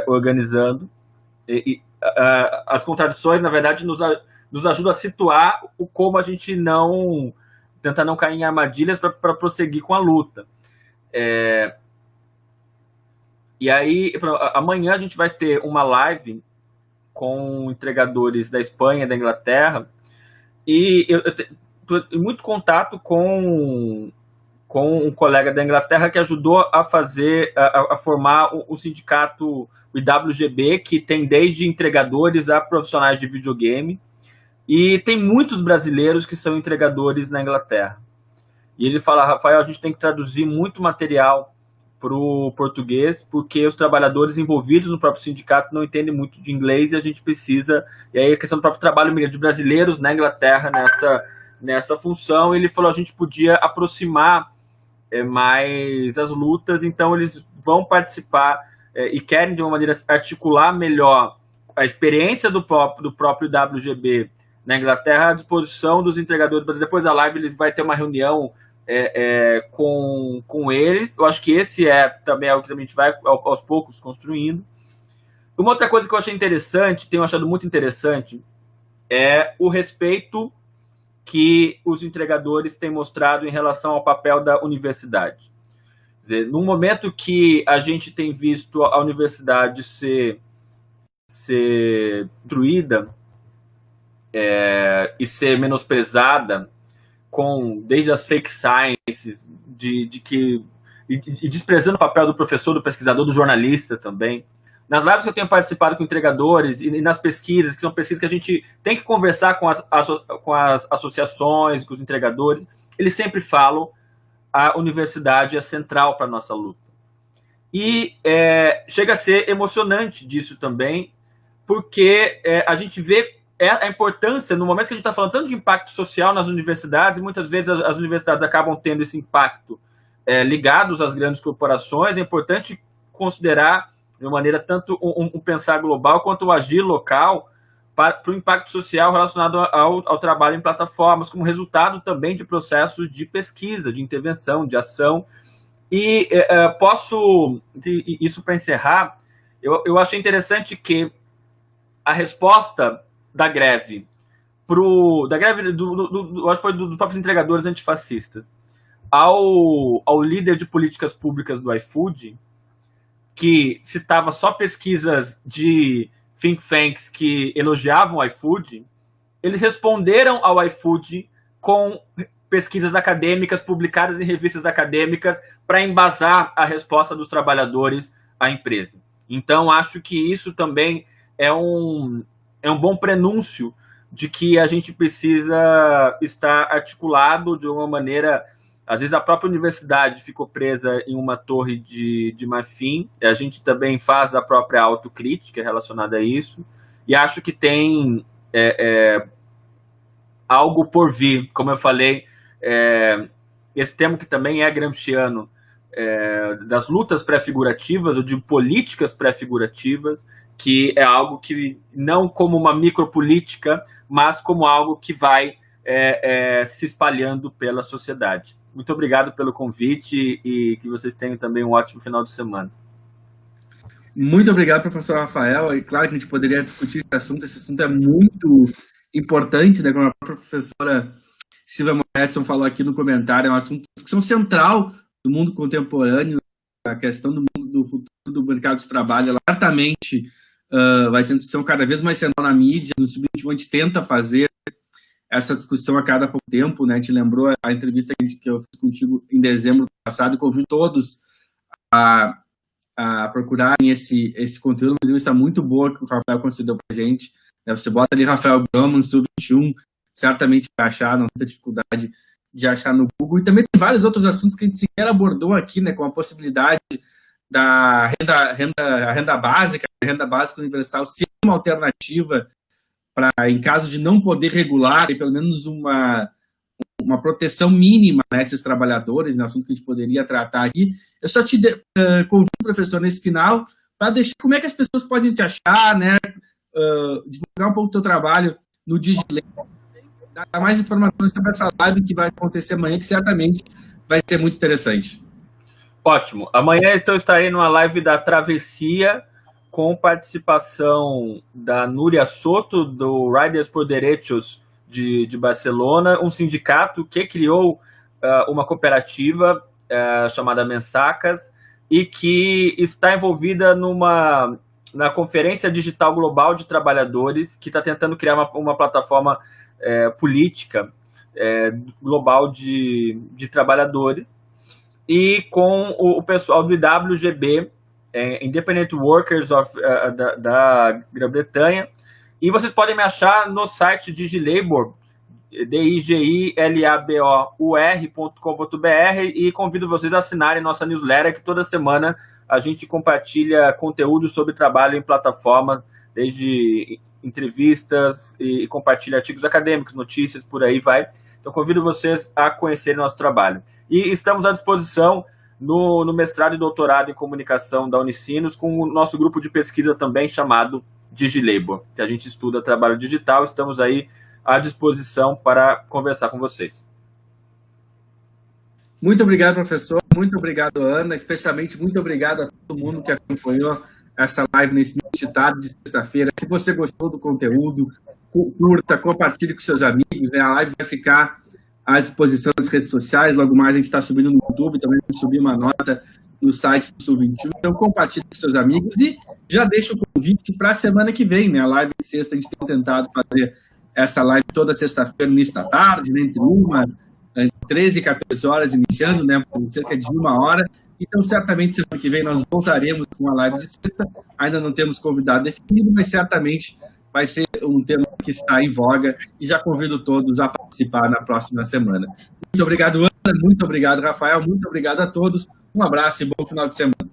organizando. As contradições, na verdade, nos ajudam a situar como a gente tentar não cair em armadilhas para prosseguir com a luta. E aí, amanhã a gente vai ter uma live com entregadores da Espanha, da Inglaterra, e eu estou em muito contato com um colega da Inglaterra que ajudou a formar o sindicato, o IWGB, que tem desde entregadores a profissionais de videogame, e tem muitos brasileiros que são entregadores na Inglaterra. E ele fala, Rafael, a gente tem que traduzir muito material para o português, porque os trabalhadores envolvidos no próprio sindicato não entendem muito de inglês e a gente precisa... E aí a questão do próprio trabalho de brasileiros na Inglaterra nessa função, ele falou a gente podia aproximar mais as lutas, então eles vão participar e querem de uma maneira articular melhor a experiência do próprio WGB na Inglaterra à disposição dos entregadores brasileiros. Depois da live ele vai ter uma reunião com eles. Eu acho que esse também é algo que a gente vai aos poucos construindo. Uma outra coisa que eu achei interessante, tenho achado muito interessante, é o respeito que os entregadores têm mostrado em relação ao papel da universidade. Quer dizer, no momento que a gente tem visto a universidade ser destruída e ser menosprezada, desde as fake sciences, e desprezando o papel do professor, do pesquisador, do jornalista também. Nas lives que eu tenho participado com entregadores e nas pesquisas, que são pesquisas que a gente tem que conversar com as associações, com os entregadores, eles sempre falam a universidade é central para a nossa luta. E chega a ser emocionante disso também, porque a gente vê a importância, no momento que a gente está falando tanto de impacto social nas universidades, e muitas vezes as universidades acabam tendo esse impacto ligados às grandes corporações, é importante considerar de uma maneira tanto um pensar global quanto o agir local para o impacto social relacionado ao trabalho em plataformas, como resultado também de processos de pesquisa, de intervenção, de ação. E isso para encerrar, eu achei interessante que a resposta da greve, acho que foi dos próprios entregadores antifascistas, ao líder de políticas públicas do iFood, que citava só pesquisas de think tanks que elogiavam o iFood, eles responderam ao iFood com pesquisas acadêmicas publicadas em revistas acadêmicas para embasar a resposta dos trabalhadores à empresa. Então, acho que isso também é um bom prenúncio de que a gente precisa estar articulado de uma maneira... Às vezes a própria universidade ficou presa em uma torre de marfim, a gente também faz a própria autocrítica relacionada a isso, e acho que tem algo por vir, como eu falei, esse tema que também é gramsciano, das lutas pré-figurativas ou de políticas pré-figurativas, que é algo que não como uma micropolítica, mas como algo que vai se espalhando pela sociedade. Muito obrigado pelo convite e que vocês tenham também um ótimo final de semana. Muito obrigado, professor Rafael. E claro que a gente poderia discutir esse assunto é muito importante, né? Como a própria professora Silvia Moretson falou aqui no comentário, é um assunto de discussão central do mundo contemporâneo, a questão do futuro do mercado de trabalho. Ela certamente vai ser uma discussão cada vez mais central na mídia. No Sub-21 a gente tenta fazer essa discussão a cada pouco tempo, né? A gente lembrou a entrevista que eu fiz contigo em dezembro passado, e convido todos a procurarem esse conteúdo, uma entrevista muito boa que o Rafael concedeu para a gente. Né? Você bota ali Rafael Gama no Sub-21, certamente vai achar, não tem dificuldade de achar no Google. E também tem vários outros assuntos que a gente sequer abordou aqui, né? Com a possibilidade da renda básica, a renda básica universal ser uma alternativa para, em caso de não poder regular, e pelo menos uma proteção mínima a esses trabalhadores, né, assunto que a gente poderia tratar aqui. Eu só te convido, professor, nesse final, para deixar como é que as pessoas podem te achar, né, divulgar um pouco do teu trabalho no Digilab, dar mais informações sobre essa live que vai acontecer amanhã, que certamente vai ser muito interessante. Ótimo. Amanhã, então, estarei numa live da Travessia, com participação da Núria Soto, do Riders por Derechos de Barcelona, um sindicato que criou uma cooperativa chamada Mensacas e que está envolvida na Conferência Digital Global de Trabalhadores, que está tentando criar uma plataforma política global de trabalhadores, e com o pessoal do IWGB, Independent Workers da Grã-Bretanha. E vocês podem me achar no site Digilabor, digilabor.com.br, e convido vocês a assinarem nossa newsletter, que toda semana a gente compartilha conteúdo sobre trabalho em plataformas, desde entrevistas e compartilha artigos acadêmicos, notícias, por aí vai. Então convido vocês a conhecerem nosso trabalho. E estamos à disposição no mestrado e doutorado em comunicação da Unicinos, com o nosso grupo de pesquisa também chamado Digilabor, que a gente estuda trabalho digital. Estamos aí à disposição para conversar com vocês. Muito obrigado, professor. Muito obrigado, Ana. Especialmente muito obrigado a todo mundo que acompanhou essa live nesse início de tarde de sexta-feira. Se você gostou do conteúdo, curta, compartilhe com seus amigos, né? A live vai ficar à disposição das redes sociais. Logo mais a gente está subindo no YouTube, também vamos subir uma nota no site do Sub21. Então compartilhe com seus amigos e já deixa o convite para a semana que vem, né? A live de sexta, a gente tem tentado fazer essa live toda sexta-feira, no início da tarde, né? Entre 13 e 14 horas, iniciando, né? Por cerca de 1 hora. Então, certamente, semana que vem nós voltaremos com a live de sexta. Ainda não temos convidado definido, mas certamente vai ser um tema que está em voga e já convido todos a participar na próxima semana. Muito obrigado, Ana. Muito obrigado, Rafael. Muito obrigado a todos. Um abraço e bom final de semana.